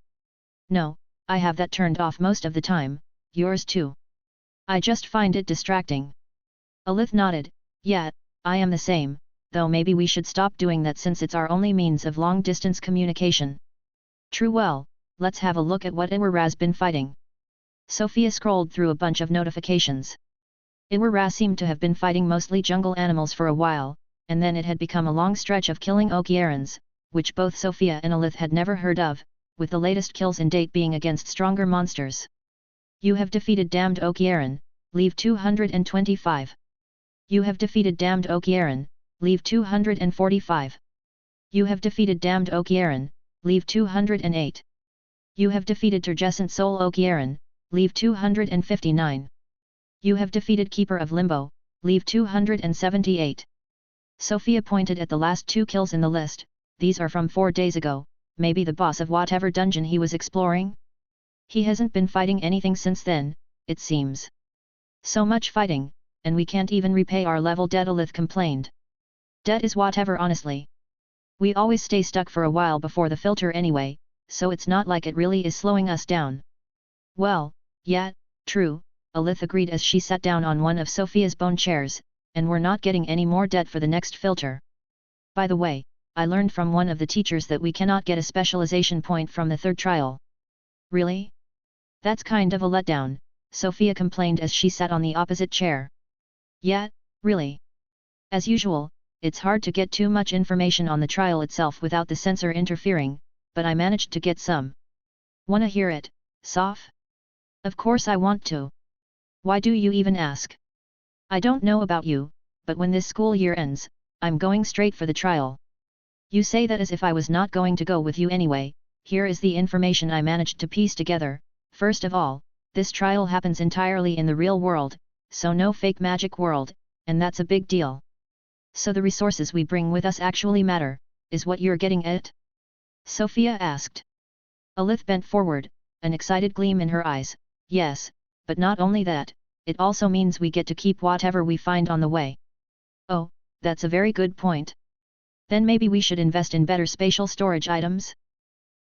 Speaker 1: "No, I have that turned off most of the time, yours too. I just find it distracting." Alith nodded. "Yeah, I am the same, though maybe we should stop doing that since it's our only means of long-distance communication." "True. Well, let's have a look at what Iwarat's been fighting." Sofia scrolled through a bunch of notifications. Iwarat seemed to have been fighting mostly jungle animals for a while, and then it had become a long stretch of killing Okiarans, which both Sofia and Alith had never heard of, with the latest kills in date being against stronger monsters. "You have defeated Damned Okiaran, leave 225. You have defeated Damned Okiaran, leave 245. You have defeated Damned Okiaran, leave 208. You have defeated Turgescent Soul Okiaran, leave 259. You have defeated Keeper of Limbo, leave 278. Sofia pointed at the last 2 kills in the list. "These are from 4 days ago, maybe the boss of whatever dungeon he was exploring? He hasn't been fighting anything since then, it seems. So much fighting, and we can't even repay our level debt," Alith complained. "Debt is whatever, honestly. We always stay stuck for a while before the filter anyway, so it's not like it really is slowing us down." "Well, yeah, true," Alith agreed as she sat down on one of Sofia's bone chairs. and we're not getting any more debt for the next filter. By the way, I learned from one of the teachers that we cannot get a specialization point from the third trial. Really? That's kind of a letdown, Sofia complained as she sat on the opposite chair. Yeah, really. As usual, it's hard to get too much information on the trial itself without the censor interfering, but I managed to get some. Wanna hear it, Sof? Of course I want to. Why do you even ask? I don't know about you, but when this school year ends, I'm going straight for the trial. You say that as if I was not going to go with you anyway. Here is the information I managed to piece together. First of all, this trial happens entirely in the real world, so no fake magic world, and that's a big deal. So the resources we bring with us actually matter, is what you're getting at? Sofia asked. Alith bent forward, an excited gleam in her eyes. Yes, but not only that, it also means we get to keep whatever we find on the way. Oh, that's a very good point. Then maybe we should invest in better spatial storage items?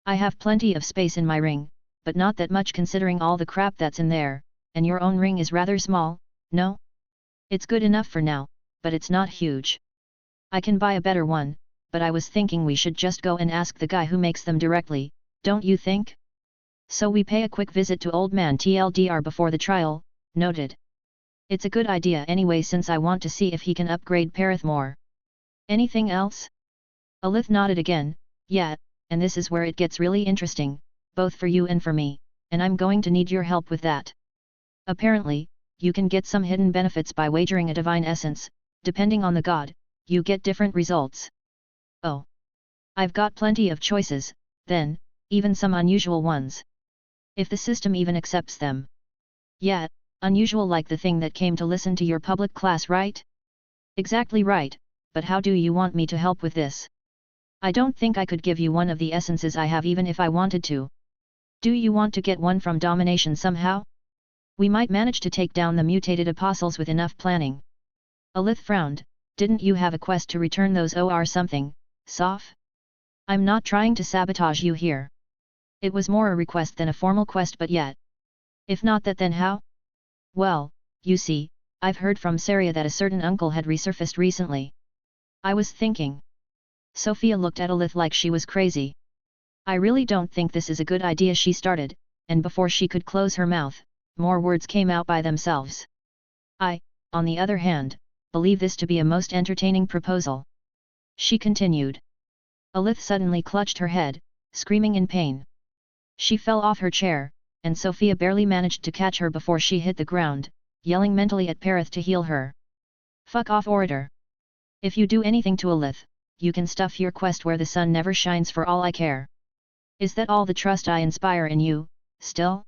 Speaker 1: I have plenty of space in my ring, but not that much considering all the crap that's in there, and your own ring is rather small, no? It's good enough for now, but it's not huge. I can buy a better one, but I was thinking we should just go and ask the guy who makes them directly, don't you think? So we pay a quick visit to Old Man TLDR before the trial, noted. It's a good idea anyway since I want to see if he can upgrade Parith more. Anything else? Alith nodded again. Yeah, and this is where it gets really interesting, both for you and for me, and I'm going to need your help with that. Apparently, you can get some hidden benefits by wagering a divine essence. Depending on the god, you get different results. Oh. I've got plenty of choices, then, even some unusual ones. If the system even accepts them. Yeah, unusual like the thing that came to listen to your public class, right? Exactly right, but how do you want me to help with this? I don't think I could give you one of the essences I have even if I wanted to. Do you want to get one from domination somehow? We might manage to take down the mutated apostles with enough planning. Alith frowned. Didn't you have a quest to return those or something, Sof? I'm not trying to sabotage you here. It was more a request than a formal quest, but yet. If not that, then how? Well, you see, I've heard from Saria that a certain uncle had resurfaced recently. I was thinking. Sofia looked at Alith like she was crazy. I really don't think this is a good idea, she started, and before she could close her mouth, more words came out by themselves. I, on the other hand, believe this to be a most entertaining proposal. She continued. Alith suddenly clutched her head, screaming in pain. She fell off her chair, and Sofia barely managed to catch her before she hit the ground, yelling mentally at Parith to heal her. Fuck off, orator. If you do anything to Alith, you can stuff your quest where the sun never shines for all I care. Is that all the trust I inspire in you, still?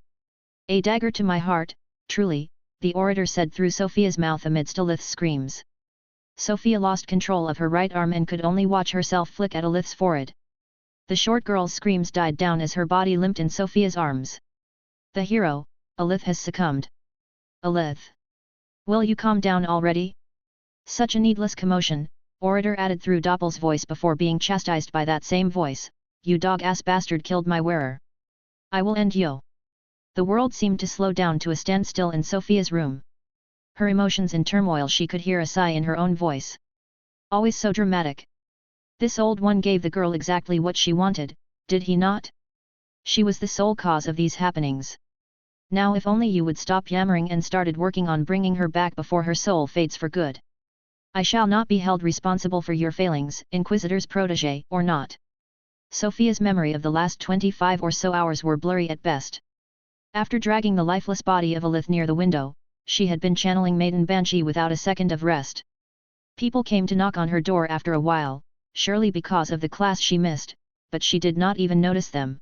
Speaker 1: A dagger to my heart, truly, the orator said through Sofia's mouth amidst Alith's screams. Sofia lost control of her right arm and could only watch herself flick at Alith's forehead. The short girl's screams died down as her body limped in Sofia's arms. The hero, Alith, has succumbed. Alith. Will you calm down already? Such a needless commotion, orator added through Doppel's voice before being chastised by that same voice. You dog-ass bastard killed my wearer. I will end you. The world seemed to slow down to a standstill in Sofia's room. Her emotions in turmoil, she could hear a sigh in her own voice. Always so dramatic. This old one gave the girl exactly what she wanted, did he not? She was the sole cause of these happenings. Now if only you would stop yammering and started working on bringing her back before her soul fades for good. I shall not be held responsible for your failings, Inquisitor's protégé or not. Sofia's memory of the last 25 or so hours were blurry at best. After dragging the lifeless body of Alith near the window, she had been channeling Maiden Banshee without a second of rest. People came to knock on her door after a while, surely because of the class she missed, but she did not even notice them.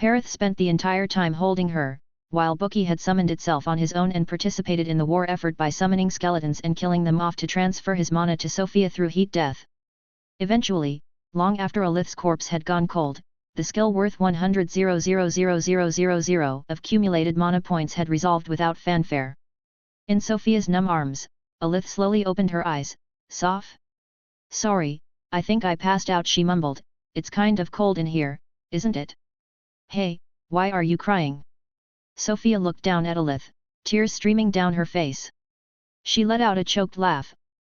Speaker 1: Parith spent the entire time holding her, while Bookie had summoned itself on his own and participated in the war effort by summoning skeletons and killing them off to transfer his mana to Sofia through heat death. Eventually, long after Alith's corpse had gone cold, the skill worth 100,000,000 of cumulated mana points had resolved without fanfare. In Sofia's numb arms, Alith slowly opened her eyes. Sof? Sorry, I think I passed out, she mumbled. It's kind of cold in here, isn't it? Hey, why are you crying? Sofia looked down at Alith, tears streaming down her face. She let out a choked laugh.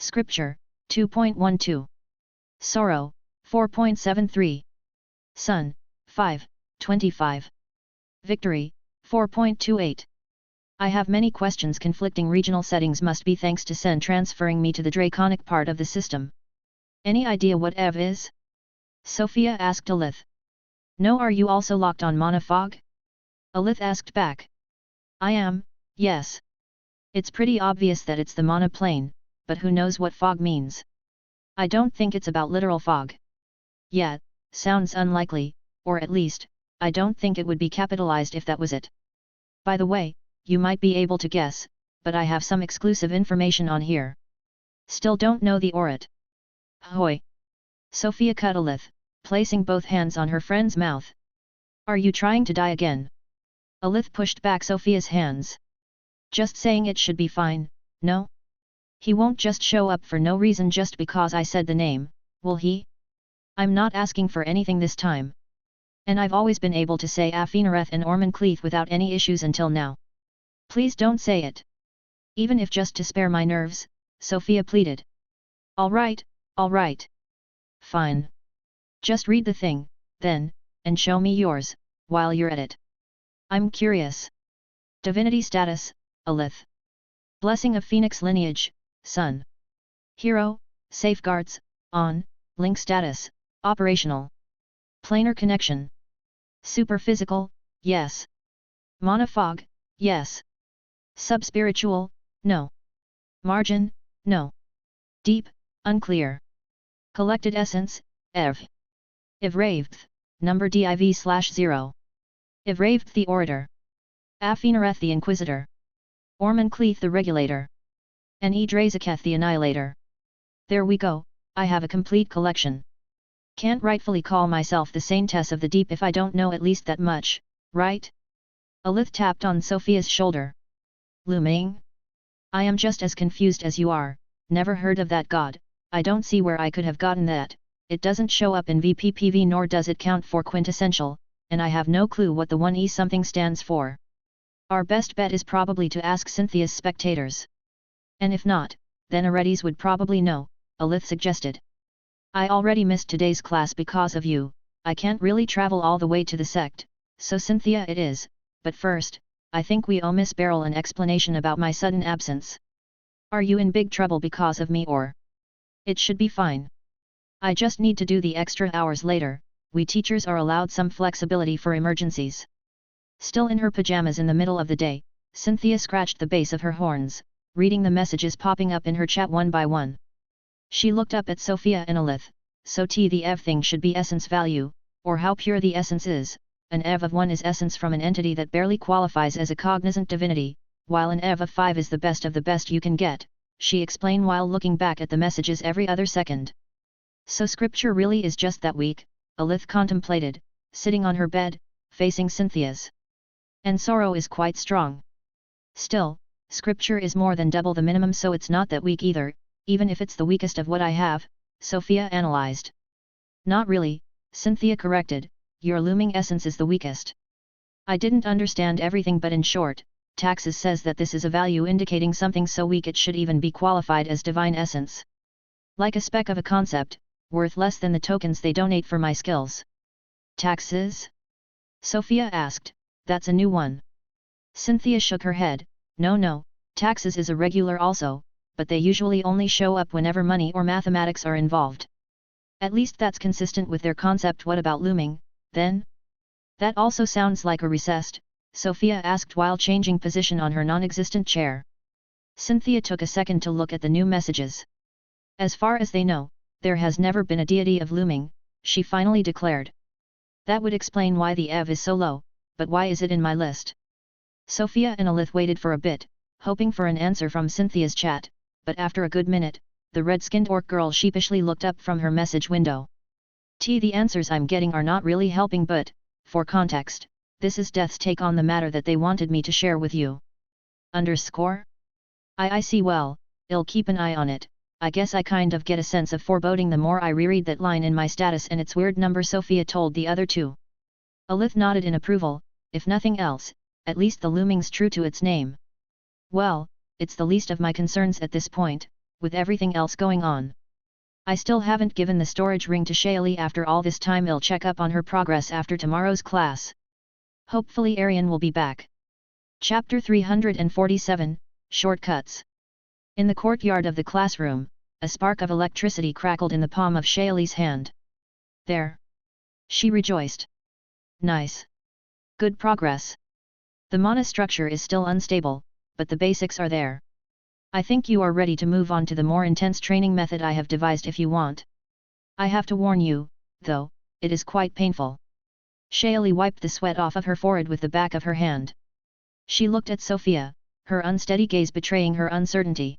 Speaker 1: Scripture, 2.12. Sorrow, 4.73. Sun, 5.25. Victory, 4.28. I have many questions. Conflicting regional settings must be thanks to Sen transferring me to the draconic part of the system. Any idea what EV is? Sofia asked Alith. No. Are you also locked on mana fog? Alith asked back. I am, yes. It's pretty obvious that it's the mana plane, but who knows what fog means. I don't think it's about literal fog. Yeah, sounds unlikely, or at least, I don't think it would be capitalized if that was it. By the way, you might be able to guess, but I have some exclusive information on here. Still don't know the orit. Hoy! Sofia cut Alith, placing both hands on her friend's mouth. Are you trying to die again? Alith pushed back Sofia's hands. Just saying it should be fine, no? He won't just show up for no reason just because I said the name, will he? I'm not asking for anything this time. And I've always been able to say Afinareth and Ormoncleith without any issues until now. Please don't say it. Even if just to spare my nerves, Sofia pleaded. Alright, alright. Fine. Just read the thing, then, and show me yours, while you're at it. I'm curious. Divinity status, Alith. Blessing of Phoenix lineage, Sun. Hero, safeguards, on, link status, operational. Planar connection. Superphysical, yes. Mana fog, yes. Subspiritual, no. Margin, no. Deep, unclear. Collected essence, EV. Ivravth, number div/0. Ivravth the orator. Afinareth the inquisitor. Ormoncleith the regulator. And Edrazaketh the annihilator. There we go, I have a complete collection. Can't rightfully call myself the Saintess of the Deep if I don't know at least that much, right? Alith tapped on Sofia's shoulder. Looming? I am just as confused as you are, never heard of that god, I don't see where I could have gotten that, it doesn't show up in VPPV nor does it count for quintessential, and I have no clue what the 1E something stands for. Our best bet is probably to ask Cynthia's spectators. And if not, then Aredes would probably know, Alith suggested. I already missed today's class because of you, I can't really travel all the way to the sect, so Cynthia it is, but first, I think we owe Miss Beryl an explanation about my sudden absence. Are you in big trouble because of me or? It should be fine. I just need to do the extra hours later, we teachers are allowed some flexibility for emergencies. Still in her pajamas in the middle of the day, Cynthia scratched the base of her horns, reading the messages popping up in her chat one by one. She looked up at Sofia and Alith, so the EV thing should be essence value, or how pure the essence is, an EV of 1 is essence from an entity that barely qualifies as a cognizant divinity, while an EV of 5 is the best you can get, she explained while looking back at the messages every other second. So scripture really is just that weak, Alith contemplated, sitting on her bed, facing Cynthia's. And sorrow is quite strong. Still, scripture is more than double the minimum, so it's not that weak either, even if it's the weakest of what I have, Sofia analyzed. Not really, Cynthia corrected, your looming essence is the weakest. I didn't understand everything, but in short, Taxes says that this is a value indicating something so weak it should even be qualified as divine essence. Like a speck of a concept, worth less than the tokens they donate for my skills. Taxes? Sofia asked, that's a new one. Cynthia shook her head, no, taxes is a regular also, but they usually only show up whenever money or mathematics are involved. At least that's consistent with their concept. What about looming, then? That also sounds like a recessed, Sofia asked while changing position on her non-existent chair. Cynthia took a second to look at the new messages. As far as they know, there has never been a deity of looming, she finally declared. That would explain why the EV is so low, but why is it in my list? Sofia and Alith waited for a bit, hoping for an answer from Cynthia's chat, but after a good minute, the red-skinned orc girl sheepishly looked up from her message window. The answers I'm getting are not really helping, but, for context, this is Death's take on the matter that they wanted me to share with you. Underscore? I see. Well, I'll keep an eye on it. I guess I kind of get a sense of foreboding the more I reread that line in my status and its weird number, Sofia told the other two. Alith nodded in approval, if nothing else, at least the looming's true to its name. Well, it's the least of my concerns at this point, with everything else going on. I still haven't given the storage ring to Shaili after all this time. I'll check up on her progress after tomorrow's class. Hopefully Arian will be back. Chapter 347, Shortcuts. In the courtyard of the classroom, a spark of electricity crackled in the palm of Shaili's hand. There! She rejoiced. Nice. Good progress. The mana structure is still unstable, but the basics are there. I think you are ready to move on to the more intense training method I have devised if you want. I have to warn you, though, it is quite painful. Shaili wiped the sweat off of her forehead with the back of her hand. She looked at Sofia, her unsteady gaze betraying her uncertainty.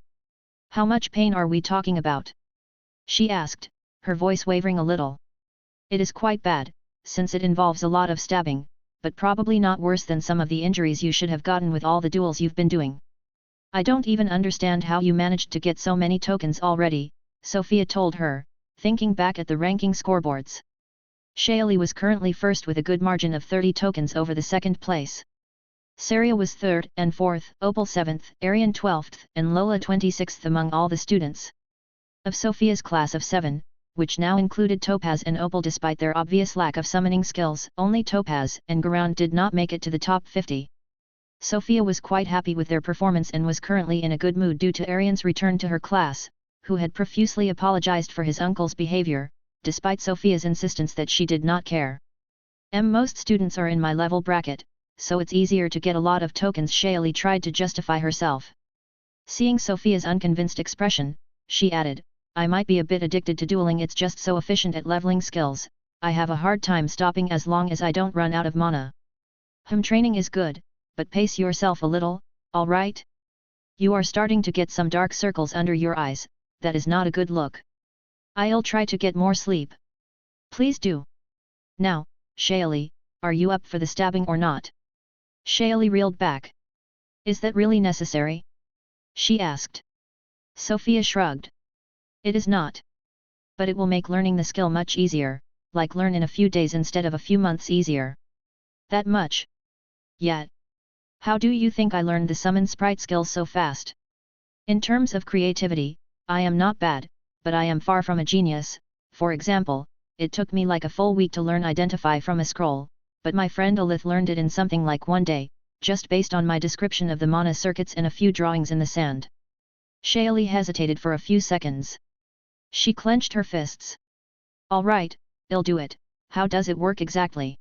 Speaker 1: How much pain are we talking about? She asked, her voice wavering a little. It is quite bad, since it involves a lot of stabbing, but probably not worse than some of the injuries you should have gotten with all the duels you've been doing. I don't even understand how you managed to get so many tokens already, Sofia told her, thinking back at the ranking scoreboards. Shaili was currently first with a good margin of 30 tokens over the second place. Saria was 3rd and 4th, Opal 7th, Arian 12th, and Lola 26th among all the students. Of Sofia's class of 7, which now included Topaz and Opal. Despite their obvious lack of summoning skills, only Topaz and Garound did not make it to the top 50. Sofia was quite happy with their performance and was currently in a good mood due to Arian's return to her class, who had profusely apologized for his uncle's behavior, despite Sofia's insistence that she did not care. Most students are in my level bracket, so it's easier to get a lot of tokens. Shaili tried to justify herself. Seeing Sofia's unconvinced expression, she added, I might be a bit addicted to dueling. It's just so efficient at leveling skills, I have a hard time stopping as long as I don't run out of mana. Training is good, but pace yourself a little, alright? You are starting to get some dark circles under your eyes, that is not a good look. I'll try to get more sleep. Please do. Now, Shaili, are you up for the stabbing or not? Shaili reeled back. Is that really necessary? She asked. Sofia shrugged. It is not. But it will make learning the skill much easier, like learn in a few days instead of a few months easier. That much? Yet. How do you think I learned the summon sprite skill so fast? In terms of creativity, I am not bad, but I am far from a genius. For example, it took me like a full week to learn Identify from a scroll, but my friend Alith learned it in something like one day, just based on my description of the mana circuits and a few drawings in the sand. Shaili hesitated for a few seconds. She clenched her fists. Alright, I'll do it. How does it work exactly?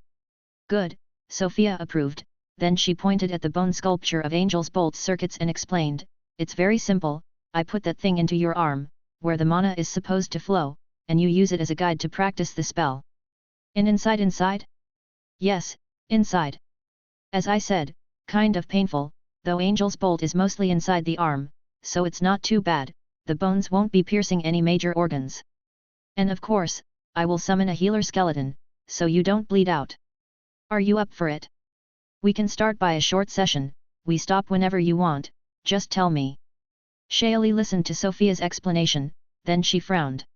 Speaker 1: Good, Sofia approved. Then she pointed at the bone sculpture of Angel's Bolt's circuits and explained, it's very simple, I put that thing into your arm, where the mana is supposed to flow, and you use it as a guide to practice the spell. Inside? Yes, inside. As I said, kind of painful, though Angel's Bolt is mostly inside the arm, so it's not too bad, the bones won't be piercing any major organs. And of course, I will summon a healer skeleton, so you don't bleed out. Are you up for it? We can start by a short session, we stop whenever you want, just tell me. Shaili listened to Sofia's explanation, then she frowned.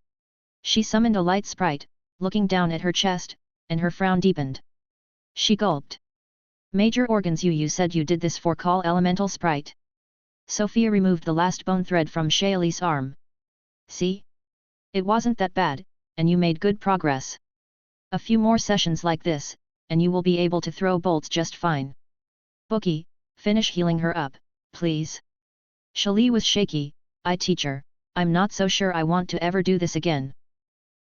Speaker 1: She summoned a light sprite, looking down at her chest, and her frown deepened. She gulped. Major organs, you said you did this for Call Elemental Sprite? Sofia removed the last bone thread from Shaili's arm. See? It wasn't that bad, and you made good progress. A few more sessions like this, and you will be able to throw bolts just fine. Bookie, finish healing her up, please. Shaili was shaky. Teacher, I'm not so sure I want to ever do this again.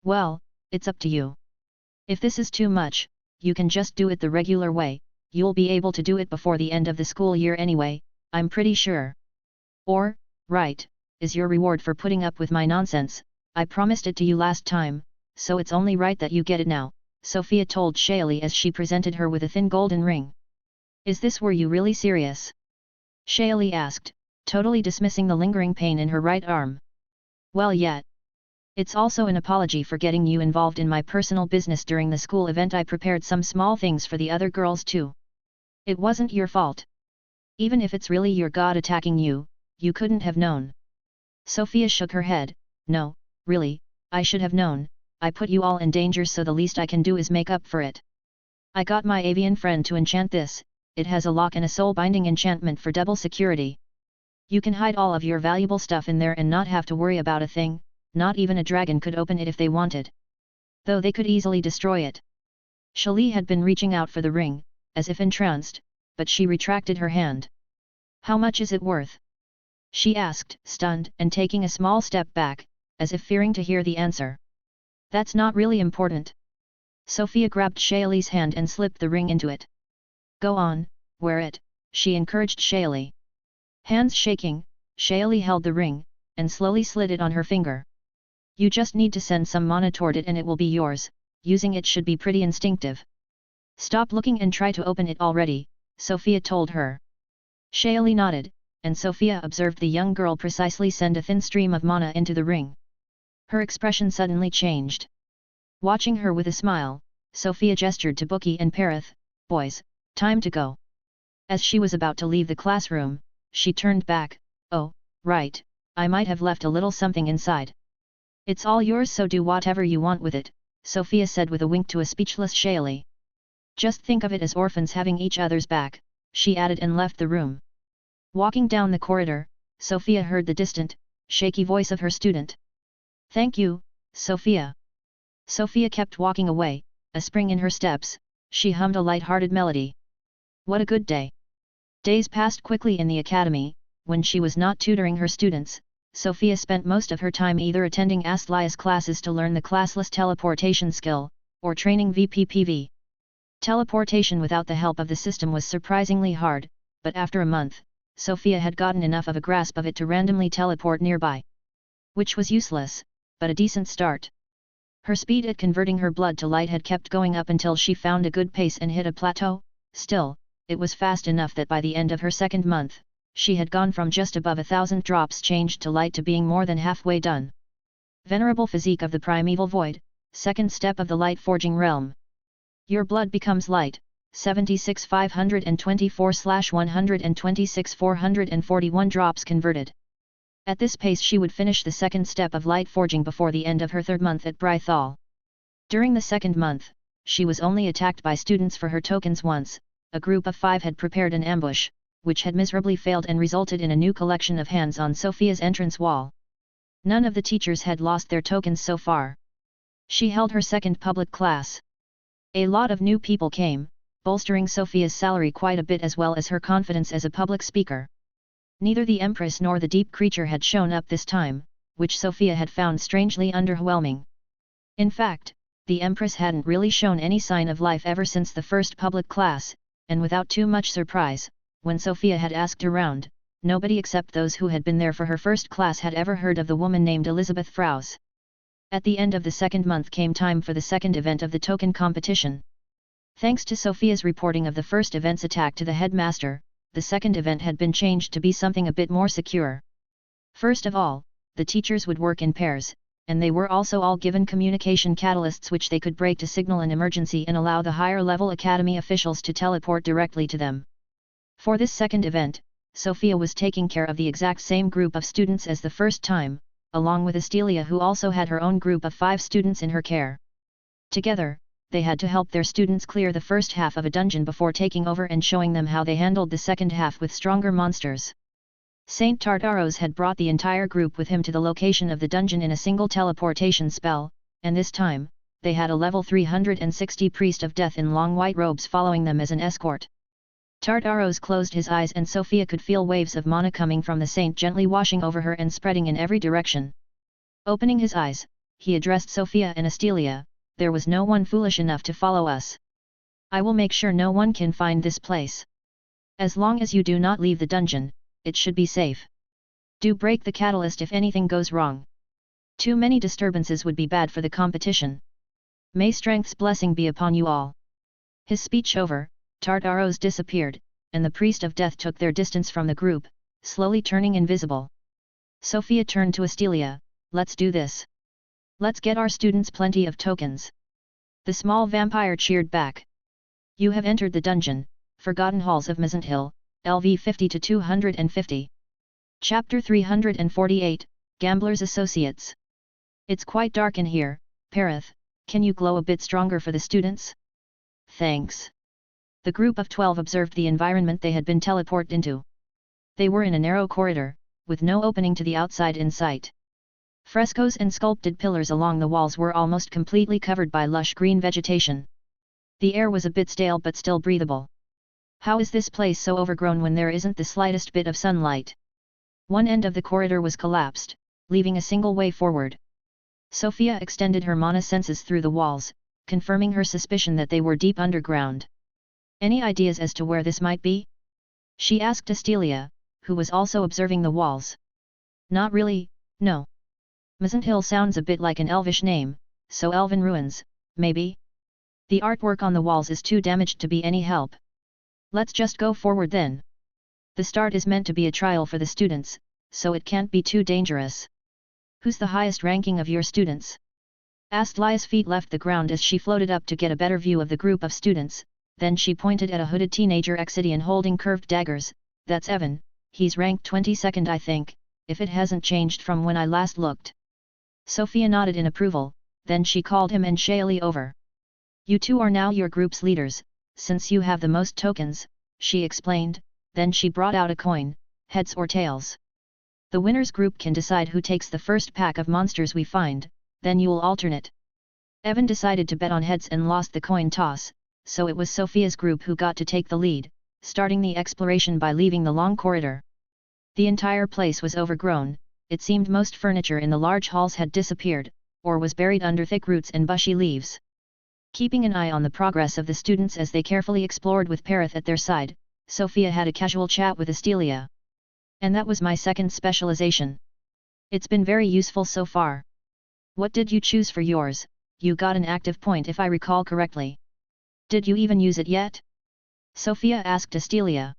Speaker 1: Well, it's up to you. If this is too much, you can just do it the regular way, you'll be able to do it before the end of the school year anyway, I'm pretty sure. Or, right, is your reward for putting up with my nonsense, I promised it to you last time, so it's only right that you get it now, Sofia told Shaili as she presented her with a thin golden ring. Is this were you really serious? Shaili asked, totally dismissing the lingering pain in her right arm. Well yet. It's also an apology for getting you involved in my personal business during the school event. I prepared some small things for the other girls too. It wasn't your fault. Even if it's really your god attacking you, you couldn't have known. Sofia shook her head, no, really, I should have known, I put you all in danger, so the least I can do is make up for it. I got my avian friend to enchant this, it has a lock and a soul-binding enchantment for double security. You can hide all of your valuable stuff in there and not have to worry about a thing, not even a dragon could open it if they wanted. Though they could easily destroy it. Shali had been reaching out for the ring, as if entranced, but she retracted her hand. How much is it worth? She asked, stunned, and taking a small step back, as if fearing to hear the answer. That's not really important. Sofia grabbed Shali's hand and slipped the ring into it. Go on, wear it, she encouraged Shali. Hands shaking, Shali held the ring, and slowly slid it on her finger. You just need to send some mana toward it and it will be yours, using it should be pretty instinctive. Stop looking and try to open it already, Sofia told her. Shali nodded, and Sofia observed the young girl precisely send a thin stream of mana into the ring. Her expression suddenly changed. Watching her with a smile, Sofia gestured to Bookie and Parath, boys, time to go. As she was about to leave the classroom, she turned back, oh, right, I might have left a little something inside. It's all yours so do whatever you want with it, Sofia said with a wink to a speechless Shali. Just think of it as orphans having each other's back, she added and left the room. Walking down the corridor, Sofia heard the distant, shaky voice of her student. Thank you, Sofia. Sofia kept walking away, a spring in her steps, she hummed a light-hearted melody. What a good day. Days passed quickly in the academy. When she was not tutoring her students, Sofia spent most of her time either attending Astlia's classes to learn the classless teleportation skill, or training VPPV. Teleportation without the help of the system was surprisingly hard, but after a month, Sofia had gotten enough of a grasp of it to randomly teleport nearby. Which was useless, but a decent start. Her speed at converting her blood to light had kept going up until she found a good pace and hit a plateau. Still, it was fast enough that by the end of her second month, she had gone from just above 1,000 drops changed to light to being more than halfway done. Venerable physique of the primeval void, second step of the light forging realm. Your blood becomes light, 76 524/126 441 drops converted. At this pace she would finish the second step of light forging before the end of her third month at Brythal. During the second month, she was only attacked by students for her tokens once. A group of 5 had prepared an ambush, which had miserably failed and resulted in a new collection of hands on Sofia's entrance wall. None of the teachers had lost their tokens so far. She held her second public class. A lot of new people came, bolstering Sofia's salary quite a bit as well as her confidence as a public speaker. Neither the Empress nor the deep creature had shown up this time, which Sofia had found strangely underwhelming. In fact, the Empress hadn't really shown any sign of life ever since the first public class, and without too much surprise, when Sofia had asked around, nobody except those who had been there for her first class had ever heard of the woman named Elizabeth Frows. At the end of the second month came time for the second event of the token competition. Thanks to Sofia's reporting of the first event's attack to the headmaster, the second event had been changed to be something a bit more secure. First of all, the teachers would work in pairs, and they were also all given communication catalysts which they could break to signal an emergency and allow the higher-level academy officials to teleport directly to them. For this second event, Sofia was taking care of the exact same group of students as the first time, along with Astelia who also had her own group of 5 students in her care. Together, they had to help their students clear the first half of a dungeon before taking over and showing them how they handled the second half with stronger monsters. Saint Tartaros had brought the entire group with him to the location of the dungeon in a single teleportation spell, and this time, they had a level 360 priest of death in long white robes following them as an escort. Tartaros closed his eyes and Sofia could feel waves of mana coming from the saint gently washing over her and spreading in every direction. Opening his eyes, he addressed Sofia and Astelia, there was no one foolish enough to follow us. I will make sure no one can find this place. As long as you do not leave the dungeon, it should be safe. Do break the catalyst if anything goes wrong. Too many disturbances would be bad for the competition. May strength's blessing be upon you all. His speech over, Tartaros disappeared, and the priest of death took their distance from the group, slowly turning invisible. Sofia turned to Astelia, let's do this. Let's get our students plenty of tokens. The small vampire cheered back. You have entered the dungeon, Forgotten Halls of Mizanthill, LV 50-250. Chapter 348, Gambler's Associates. It's quite dark in here, Parath, can you glow a bit stronger for the students? Thanks. The group of 12 observed the environment they had been teleported into. They were in a narrow corridor, with no opening to the outside in sight. Frescoes and sculpted pillars along the walls were almost completely covered by lush green vegetation. The air was a bit stale but still breathable. How is this place so overgrown when there isn't the slightest bit of sunlight? One end of the corridor was collapsed, leaving a single way forward. Sofia extended her mana senses through the walls, confirming her suspicion that they were deep underground. Any ideas as to where this might be? She asked Astelia, who was also observing the walls. Not really, no. Hill sounds a bit like an elvish name, so elven ruins, maybe? The artwork on the walls is too damaged to be any help. Let's just go forward then. The start is meant to be a trial for the students, so it can't be too dangerous. Who's the highest ranking of your students? Asked Lia's feet left the ground as she floated up to get a better view of the group of students, then she pointed at a hooded teenager Exidian holding curved daggers. That's Evan, he's ranked 22nd I think, if it hasn't changed from when I last looked. Sofia nodded in approval, then she called him and Shaili over. You two are now your group's leaders, since you have the most tokens, she explained, then she brought out a coin, heads or tails. The winners group can decide who takes the first pack of monsters we find, then you'll alternate. Evan decided to bet on heads and lost the coin toss, so it was Sofia's group who got to take the lead, starting the exploration by leaving the long corridor. The entire place was overgrown, it seemed most furniture in the large halls had disappeared, or was buried under thick roots and bushy leaves. Keeping an eye on the progress of the students as they carefully explored with Perith at their side, Sofia had a casual chat with Astelia. And that was my second specialization. It's been very useful so far. What did you choose for yours? You got an active point if I recall correctly. Did you even use it yet? Sofia asked Astelia.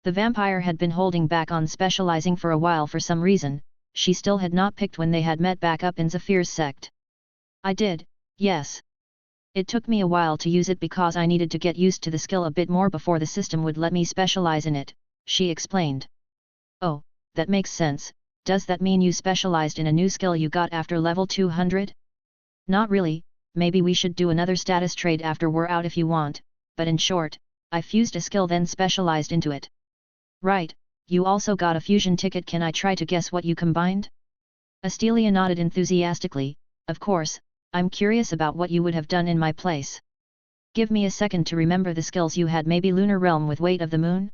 Speaker 1: The vampire had been holding back on specializing for a while for some reason, she still had not picked when they had met back up in Zephyr's sect. I did, yes. It took me a while to use it because I needed to get used to the skill a bit more before the system would let me specialize in it, she explained. Oh, that makes sense. Does that mean you specialized in a new skill you got after level 200? Not really, maybe we should do another status trade after we're out if you want, but in short, I fused a skill then specialized into it. Right, you also got a fusion ticket. Can I try to guess what you combined? Astelia nodded enthusiastically. Of course, I'm curious about what you would have done in my place. Give me a second to remember the skills you had. Maybe Lunar Realm with Weight of the Moon?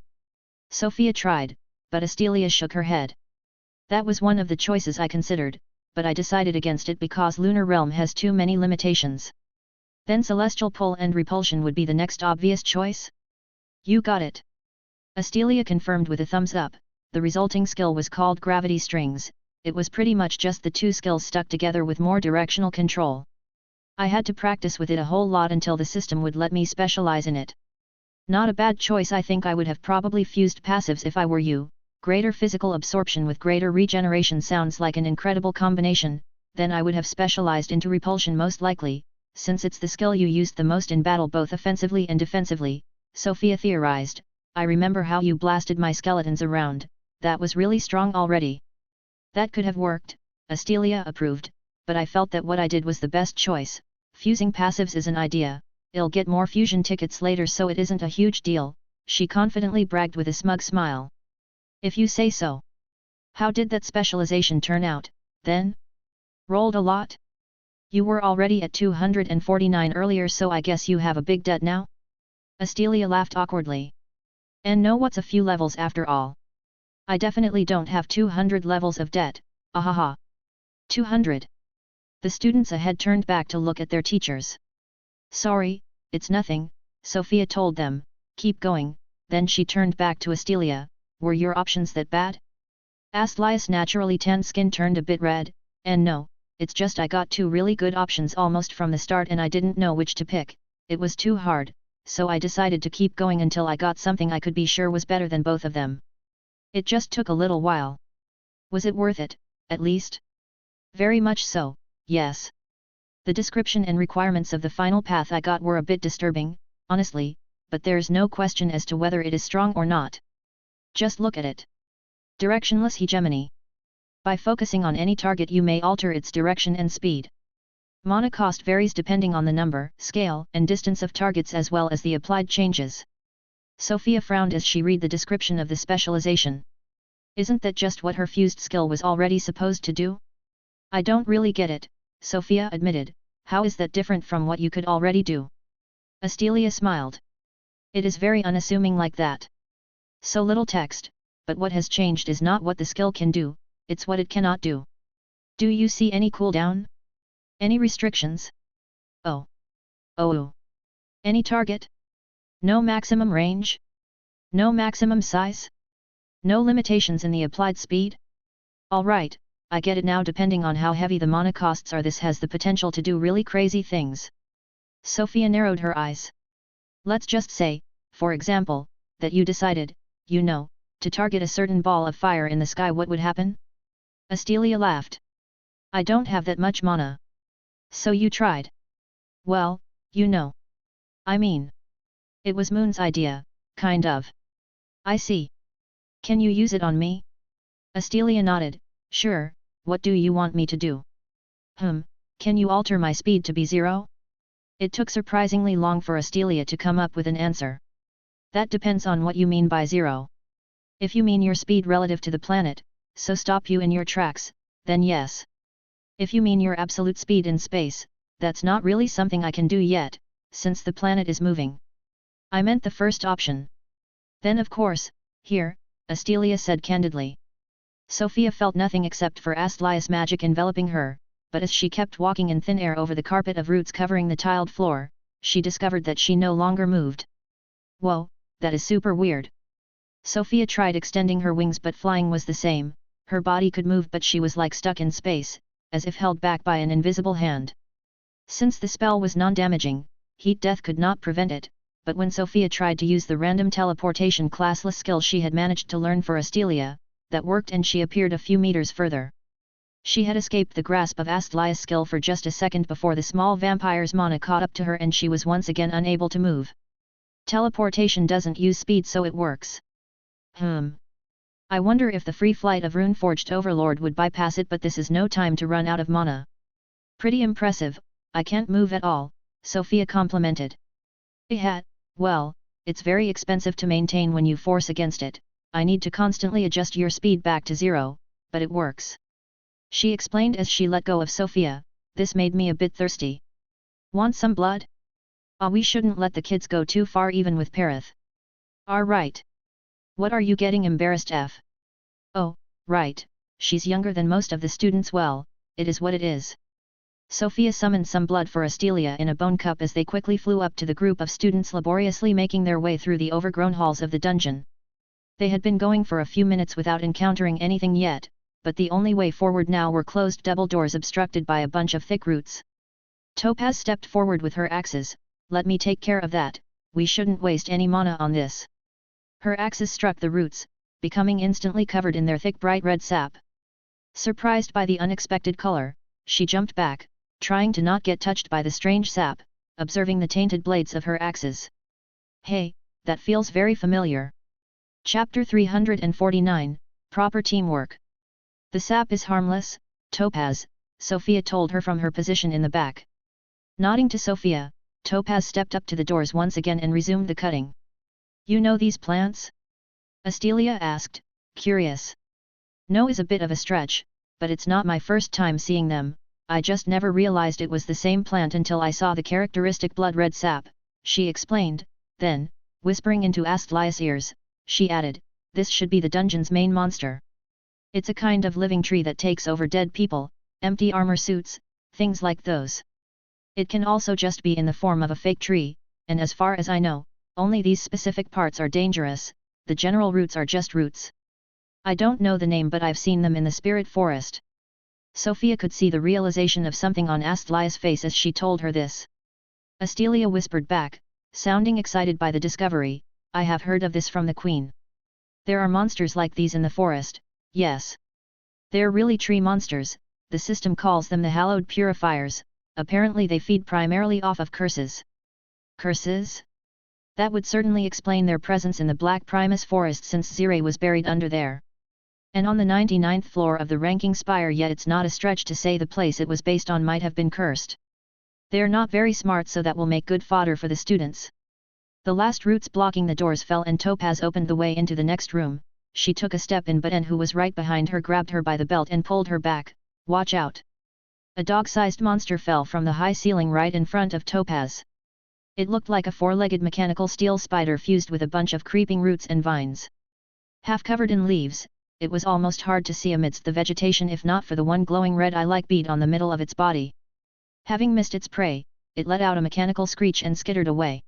Speaker 1: Sofia tried, but Astelia shook her head. That was one of the choices I considered, but I decided against it because Lunar Realm has too many limitations. Then Celestial Pull and Repulsion would be the next obvious choice? You got it. Astelia confirmed with a thumbs up. The resulting skill was called Gravity Strings. It was pretty much just the two skills stuck together with more directional control. I had to practice with it a whole lot until the system would let me specialize in it. Not a bad choice. I think I would have probably fused passives if I were you. Greater physical absorption with greater regeneration sounds like an incredible combination. Then I would have specialized into repulsion most likely, since it's the skill you used the most in battle both offensively and defensively, Sofia theorized. I remember how you blasted my skeletons around, that was really strong already. That could have worked, Astelia approved, but I felt that what I did was the best choice. Fusing passives is an idea, I'll get more fusion tickets later so it isn't a huge deal, she confidently bragged with a smug smile. If you say so. How did that specialization turn out, then? Rolled a lot? You were already at 249 earlier, so I guess you have a big debt now? Astelia laughed awkwardly. And no, what's a few levels after all? I definitely don't have 200 levels of debt, ahaha. 200. The students ahead turned back to look at their teachers. Sorry, it's nothing, Sofia told them, keep going, then she turned back to Astelia, were your options that bad? Asked Lia's naturally tan skin turned a bit red, and no, it's just I got two really good options almost from the start and I didn't know which to pick, it was too hard, so I decided to keep going until I got something I could be sure was better than both of them. It just took a little while. Was it worth it, at least? Very much so, yes. The description and requirements of the final path I got were a bit disturbing, honestly, but there's no question as to whether it is strong or not. Just look at it. Directionless hegemony. By focusing on any target you may alter its direction and speed. Mana cost varies depending on the number, scale, and distance of targets as well as the applied changes. Sofia frowned as she read the description of the specialization. Isn't that just what her fused skill was already supposed to do? I don't really get it, Sofia admitted. How is that different from what you could already do? Astelia smiled. It is very unassuming like that. So little text, but what has changed is not what the skill can do, it's what it cannot do. Do you see any cooldown? Any restrictions? Oh. Oh. Any target? No maximum range? No maximum size? No limitations in the applied speed? Alright, I get it now. Depending on how heavy the mana costs are, this has the potential to do really crazy things. Sofia narrowed her eyes. Let's just say, for example, that you decided, to target a certain ball of fire in the sky. What would happen? Astelia laughed. I don't have that much mana. So you tried. Well, I mean. It was Moon's idea, kind of. I see. Can you use it on me? Astelia nodded. Sure, what do you want me to do? Can you alter my speed to be 0? It took surprisingly long for Astelia to come up with an answer. That depends on what you mean by 0. If you mean your speed relative to the planet, so stop you in your tracks, then yes. If you mean your absolute speed in space, that's not really something I can do yet, since the planet is moving. I meant the first option. Then of course, here, Astelia said candidly. Sofia felt nothing except for Astlia's magic enveloping her, but as she kept walking in thin air over the carpet of roots covering the tiled floor, she discovered that she no longer moved. Whoa, that is super weird. Sofia tried extending her wings, but flying was the same. Her body could move, but she was like stuck in space, as if held back by an invisible hand. Since the spell was non-damaging, heat death could not prevent it, but when Sofia tried to use the random teleportation classless skill she had managed to learn for Astelia, that worked and she appeared a few meters further. She had escaped the grasp of Astlia's skill for just a second before the small vampire's mana caught up to her and she was once again unable to move. Teleportation doesn't use speed, so it works. I wonder if the free flight of Runeforged Overlord would bypass it, but this is no time to run out of mana. Pretty impressive. I can't move at all, Sofia complimented. Well, it's very expensive to maintain when you force against it. I need to constantly adjust your speed back to 0, but it works. She explained as she let go of Sofia. This made me a bit thirsty. Want some blood? We shouldn't let the kids go too far even with Parith. Right. What are you getting embarrassed f? Oh, right, she's younger than most of the students. Well, it is what it is. Sofia summoned some blood for Astelia in a bone cup as they quickly flew up to the group of students laboriously making their way through the overgrown halls of the dungeon. They had been going for a few minutes without encountering anything yet, but the only way forward now were closed double doors obstructed by a bunch of thick roots. Topaz stepped forward with her axes. Let me take care of that, we shouldn't waste any mana on this. Her axes struck the roots, becoming instantly covered in their thick bright red sap. Surprised by the unexpected color, she jumped back, trying to not get touched by the strange sap, observing the tainted blades of her axes. Hey, that feels very familiar. Chapter 349, Proper Teamwork. The sap is harmless, Topaz, Sofia told her from her position in the back. Nodding to Sofia, Topaz stepped up to the doors once again and resumed the cutting. You know these plants? Astelia asked, curious. No is a bit of a stretch, but it's not my first time seeing them. I just never realized it was the same plant until I saw the characteristic blood-red sap, she explained. Then, whispering into Astlia's ears, she added, this should be the dungeon's main monster. It's a kind of living tree that takes over dead people, empty armor suits, things like those. It can also just be in the form of a fake tree, and as far as I know, only these specific parts are dangerous, the general roots are just roots. I don't know the name, but I've seen them in the spirit forest. Sofia could see the realization of something on Astlia's face as she told her this. Astelia whispered back, sounding excited by the discovery, I have heard of this from the Queen. There are monsters like these in the forest, yes. They're really tree monsters, the system calls them the hallowed purifiers, apparently they feed primarily off of curses. Curses? That would certainly explain their presence in the Black Primus forest since Zire was buried under there. And on the 99th floor of the ranking spire, yet it's not a stretch to say the place it was based on might have been cursed. They're not very smart, so that will make good fodder for the students. The last roots blocking the doors fell and Topaz opened the way into the next room. she took a step in, but N, who was right behind her, grabbed her by the belt and pulled her back. Watch out! A dog-sized monster fell from the high ceiling right in front of Topaz. It looked like a four-legged mechanical steel spider fused with a bunch of creeping roots and vines. Half covered in leaves, it was almost hard to see amidst the vegetation if not for the one glowing red eye-like bead on the middle of its body. Having missed its prey, it let out a mechanical screech and skittered away.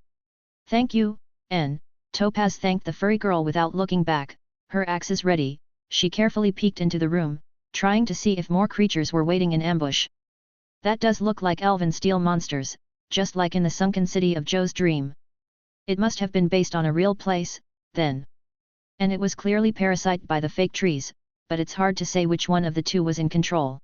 Speaker 1: Thank you, N. Topaz thanked the furry girl without looking back, her axes ready. She carefully peeked into the room, trying to see if more creatures were waiting in ambush. That does look like elven steel monsters, just like in the sunken city of Joe's dream. It must have been based on a real place, then. And it was clearly parasited by the fake trees, but it's hard to say which one of the two was in control.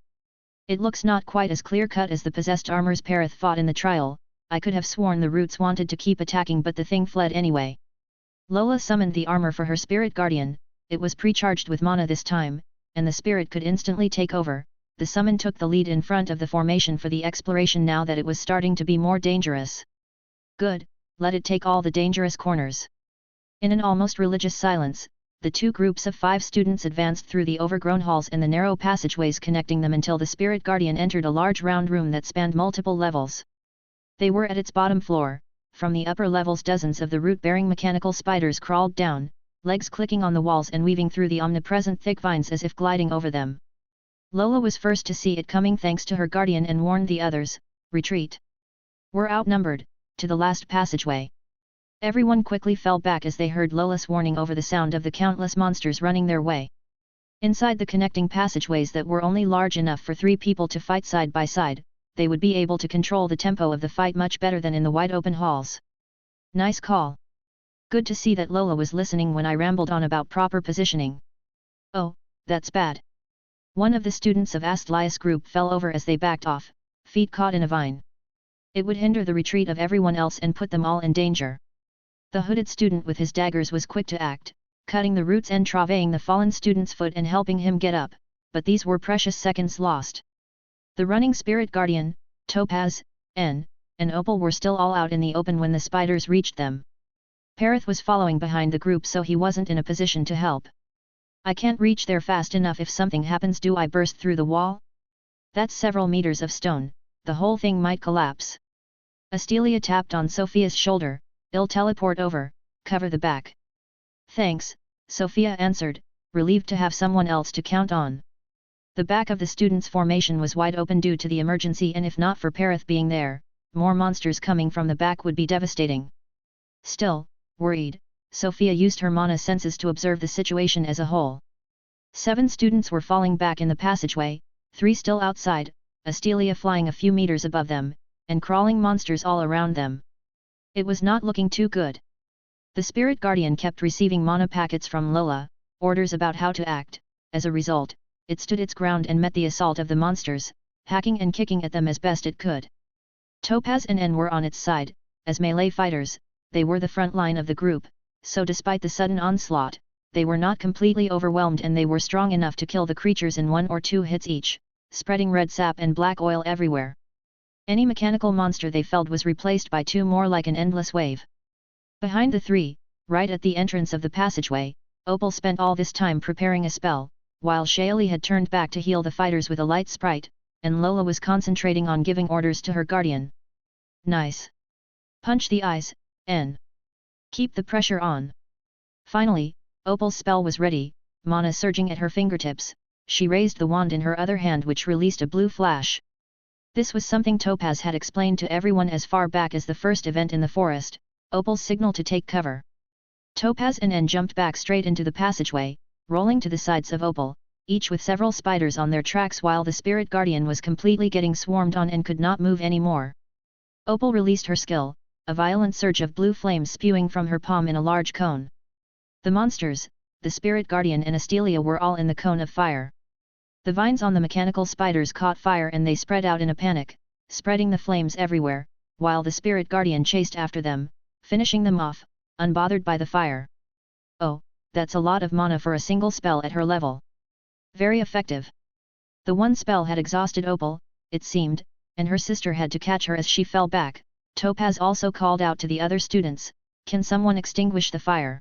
Speaker 1: It looks not quite as clear-cut as the possessed armors Perith fought in the trial. I could have sworn the roots wanted to keep attacking, but the thing fled anyway. Lola summoned the armor for her spirit guardian. It was pre-charged with mana this time, and the spirit could instantly take over. The summon took the lead in front of the formation for the exploration now that it was starting to be more dangerous. Good, let it take all the dangerous corners. In an almost religious silence, the two groups of 5 students advanced through the overgrown halls and the narrow passageways connecting them until the spirit guardian entered a large round room that spanned multiple levels. They were at its bottom floor. From the upper levels dozens of the root-bearing mechanical spiders crawled down, legs clicking on the walls and weaving through the omnipresent thick vines as if gliding over them. Lola was first to see it coming thanks to her guardian and warned the others, retreat. We're outnumbered, to the last passageway. Everyone quickly fell back as they heard Lola's warning over the sound of the countless monsters running their way. Inside the connecting passageways that were only large enough for 3 people to fight side by side, they would be able to control the tempo of the fight much better than in the wide-open halls. Nice call. Good to see that Lola was listening when I rambled on about proper positioning. Oh, that's bad. One of the students of Astlias' group fell over as they backed off, feet caught in a vine. It would hinder the retreat of everyone else and put them all in danger. The hooded student with his daggers was quick to act, cutting the roots and travaying the fallen student's foot and helping him get up, but these were precious seconds lost. The running spirit guardian, Topaz, N, and Opal were still all out in the open when the spiders reached them. Perith was following behind the group, so he wasn't in a position to help. I can't reach there fast enough. If something happens, do I burst through the wall? That's several meters of stone, the whole thing might collapse. Astelia tapped on Sofia's shoulder. I'll teleport over, cover the back. Thanks, Sofia answered, relieved to have someone else to count on. The back of the students' formation was wide open due to the emergency, and if not for Perith being there, more monsters coming from the back would be devastating. Still, worried, Sofia used her mana senses to observe the situation as a whole. 7 students were falling back in the passageway, 3 still outside, Astelia flying a few meters above them, and crawling monsters all around them. It was not looking too good. The spirit guardian kept receiving mana packets from Lola, orders about how to act. As a result, it stood its ground and met the assault of the monsters, hacking and kicking at them as best it could. Topaz and N were on its side. As melee fighters, they were the front line of the group, so despite the sudden onslaught, they were not completely overwhelmed and they were strong enough to kill the creatures in 1 or 2 hits each, spreading red sap and black oil everywhere. Any mechanical monster they felled was replaced by 2 more like an endless wave. Behind the 3, right at the entrance of the passageway, Opal spent all this time preparing a spell, while Shaili had turned back to heal the fighters with a light sprite, and Lola was concentrating on giving orders to her guardian. Nice. Punch the eyes, N. Keep the pressure on. Finally, Opal's spell was ready, mana surging at her fingertips. She raised the wand in her other hand, which released a blue flash. This was something Topaz had explained to everyone as far back as the first event in the forest, Opal's signal to take cover. Topaz and N jumped back straight into the passageway, rolling to the sides of Opal, each with several spiders on their tracks, while the spirit guardian was completely getting swarmed on and could not move anymore. Opal released her skill, a violent surge of blue flames spewing from her palm in a large cone. The monsters, the spirit guardian and Astelia were all in the cone of fire. The vines on the mechanical spiders caught fire and they spread out in a panic, spreading the flames everywhere, while the spirit guardian chased after them, finishing them off, unbothered by the fire. Oh, that's a lot of mana for a single spell at her level. Very effective. The one spell had exhausted Opal, it seemed, and her sister had to catch her as she fell back. Topaz also called out to the other students, "Can someone extinguish the fire?"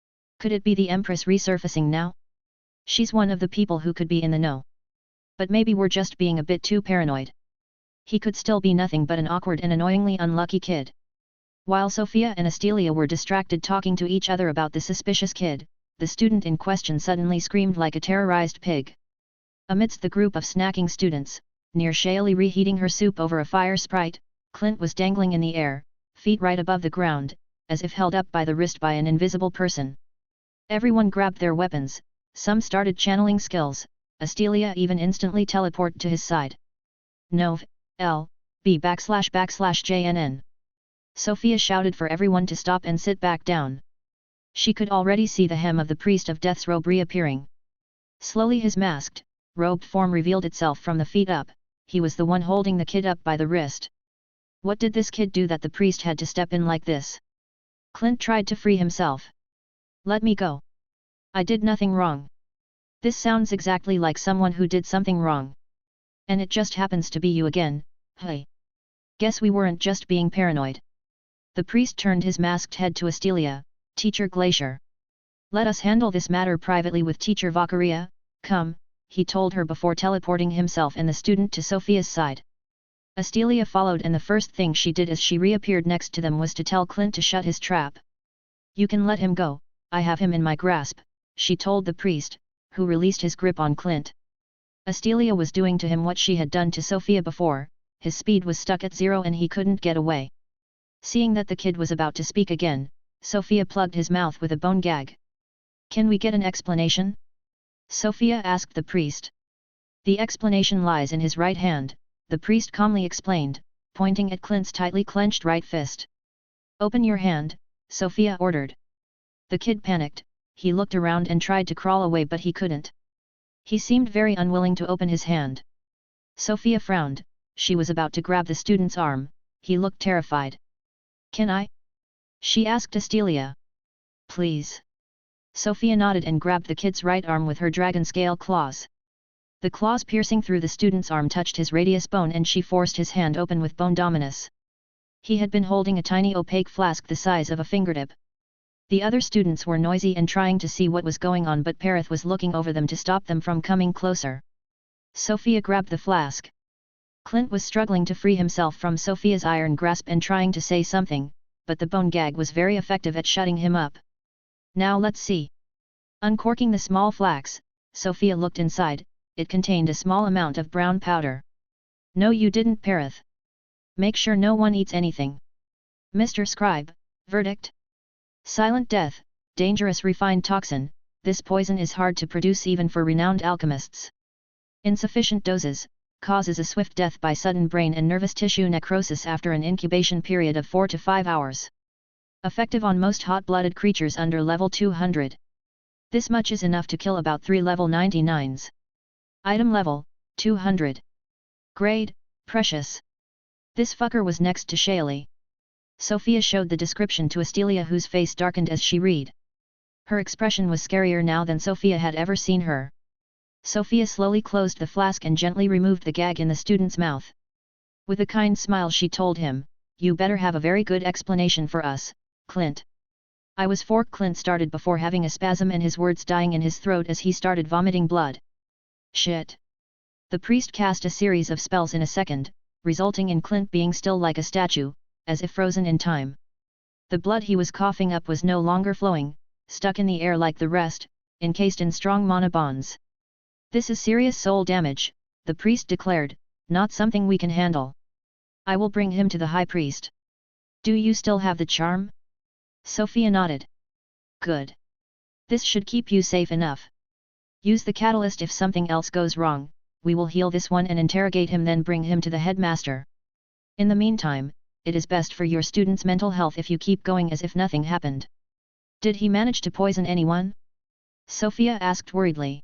Speaker 1: Could it be the Empress resurfacing now? She's one of the people who could be in the know. But maybe we're just being a bit too paranoid. He could still be nothing but an awkward and annoyingly unlucky kid. While Sofia and Astelia were distracted talking to each other about the suspicious kid, the student in question suddenly screamed like a terrorized pig. Amidst the group of snacking students, near Shaylee reheating her soup over a fire sprite, Clint was dangling in the air, feet right above the ground, as if held up by the wrist by an invisible person. Everyone grabbed their weapons, some started channeling skills, Astelia even instantly teleported to his side. Nov, L, B /JNN. Sofia shouted for everyone to stop and sit back down. She could already see the hem of the Priest of Death's robe reappearing. Slowly his masked, robed form revealed itself from the feet up. He was the one holding the kid up by the wrist. What did this kid do that the priest had to step in like this? Clint tried to free himself. Let me go. I did nothing wrong. This sounds exactly like someone who did something wrong. And it just happens to be you again, hey. Guess we weren't just being paranoid. The priest turned his masked head to Astelia, Teacher Glacier. Let us handle this matter privately with Teacher Valkyria, come, he told her before teleporting himself and the student to Sofia's side. Astelia followed and the first thing she did as she reappeared next to them was to tell Clint to shut his trap. You can let him go, I have him in my grasp, she told the priest, who released his grip on Clint. Astelia was doing to him what she had done to Sofia before, his speed was stuck at 0 and he couldn't get away. Seeing that the kid was about to speak again, Sofia plugged his mouth with a bone gag. Can we get an explanation? Sofia asked the priest. The explanation lies in his right hand, the priest calmly explained, pointing at Clint's tightly clenched right fist. Open your hand, Sofia ordered. The kid panicked, he looked around and tried to crawl away but he couldn't. He seemed very unwilling to open his hand. Sofia frowned, she was about to grab the student's arm, he looked terrified. Can I? She asked Astelia. Please. Sofia nodded and grabbed the kid's right arm with her dragon scale claws. The claws piercing through the student's arm touched his radius bone and she forced his hand open with bone dominus. He had been holding a tiny opaque flask the size of a fingertip. The other students were noisy and trying to see what was going on but Perith was looking over them to stop them from coming closer. Sofia grabbed the flask. Clint was struggling to free himself from Sofia's iron grasp and trying to say something, but the bone gag was very effective at shutting him up. Now let's see. Uncorking the small flask, Sofia looked inside, it contained a small amount of brown powder. No you didn't Perith. Make sure no one eats anything. Mr. Scribe, verdict? Silent death, dangerous refined toxin, this poison is hard to produce even for renowned alchemists. Insufficient doses, causes a swift death by sudden brain and nervous tissue necrosis after an incubation period of 4 to 5 hours. Effective on most hot-blooded creatures under level 200. This much is enough to kill about 3 level 99s. Item level, 200. Grade, precious. This fucker was next to Shaylee. Sofia showed the description to Astelia whose face darkened as she read. Her expression was scarier now than Sofia had ever seen her. Sofia slowly closed the flask and gently removed the gag in the student's mouth. With a kind smile she told him, you better have a very good explanation for us, Clint. I was for Clint started before having a spasm and his words dying in his throat as he started vomiting blood. Shit. The priest cast a series of spells in a second, resulting in Clint being still like a statue, as if frozen in time. The blood he was coughing up was no longer flowing, stuck in the air like the rest, encased in strong mana bonds. This is serious soul damage, the priest declared, not something we can handle. I will bring him to the high priest. Do you still have the charm? Sofia nodded. Good. This should keep you safe enough. Use the catalyst if something else goes wrong, we will heal this one and interrogate him then bring him to the headmaster. In the meantime, it is best for your student's mental health if you keep going as if nothing happened. Did he manage to poison anyone? Sofia asked worriedly.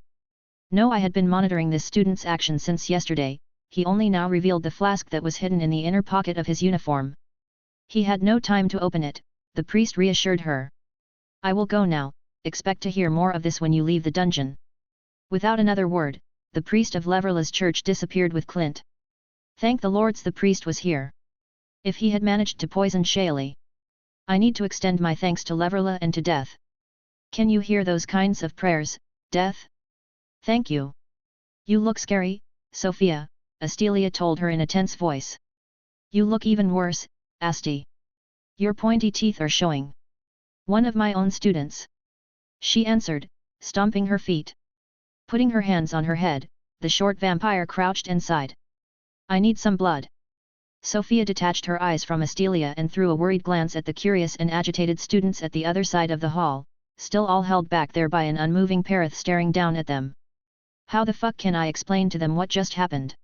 Speaker 1: No, I had been monitoring this student's action since yesterday, he only now revealed the flask that was hidden in the inner pocket of his uniform. He had no time to open it, the priest reassured her. I will go now, expect to hear more of this when you leave the dungeon. Without another word, the priest of Leverla's church disappeared with Clint. Thank the lords the priest was here. If he had managed to poison Shaylee. I need to extend my thanks to Leverla and to Death. Can you hear those kinds of prayers, death? Thank you. You look scary, Sofia, Astelia told her in a tense voice. You look even worse, Asti. Your pointy teeth are showing. One of my own students. She answered, stomping her feet. Putting her hands on her head, the short vampire crouched and sighed. I need some blood. Sofia detached her eyes from Astelia and threw a worried glance at the curious and agitated students at the other side of the hall, still all held back there by an unmoving Perith staring down at them. How the fuck can I explain to them what just happened?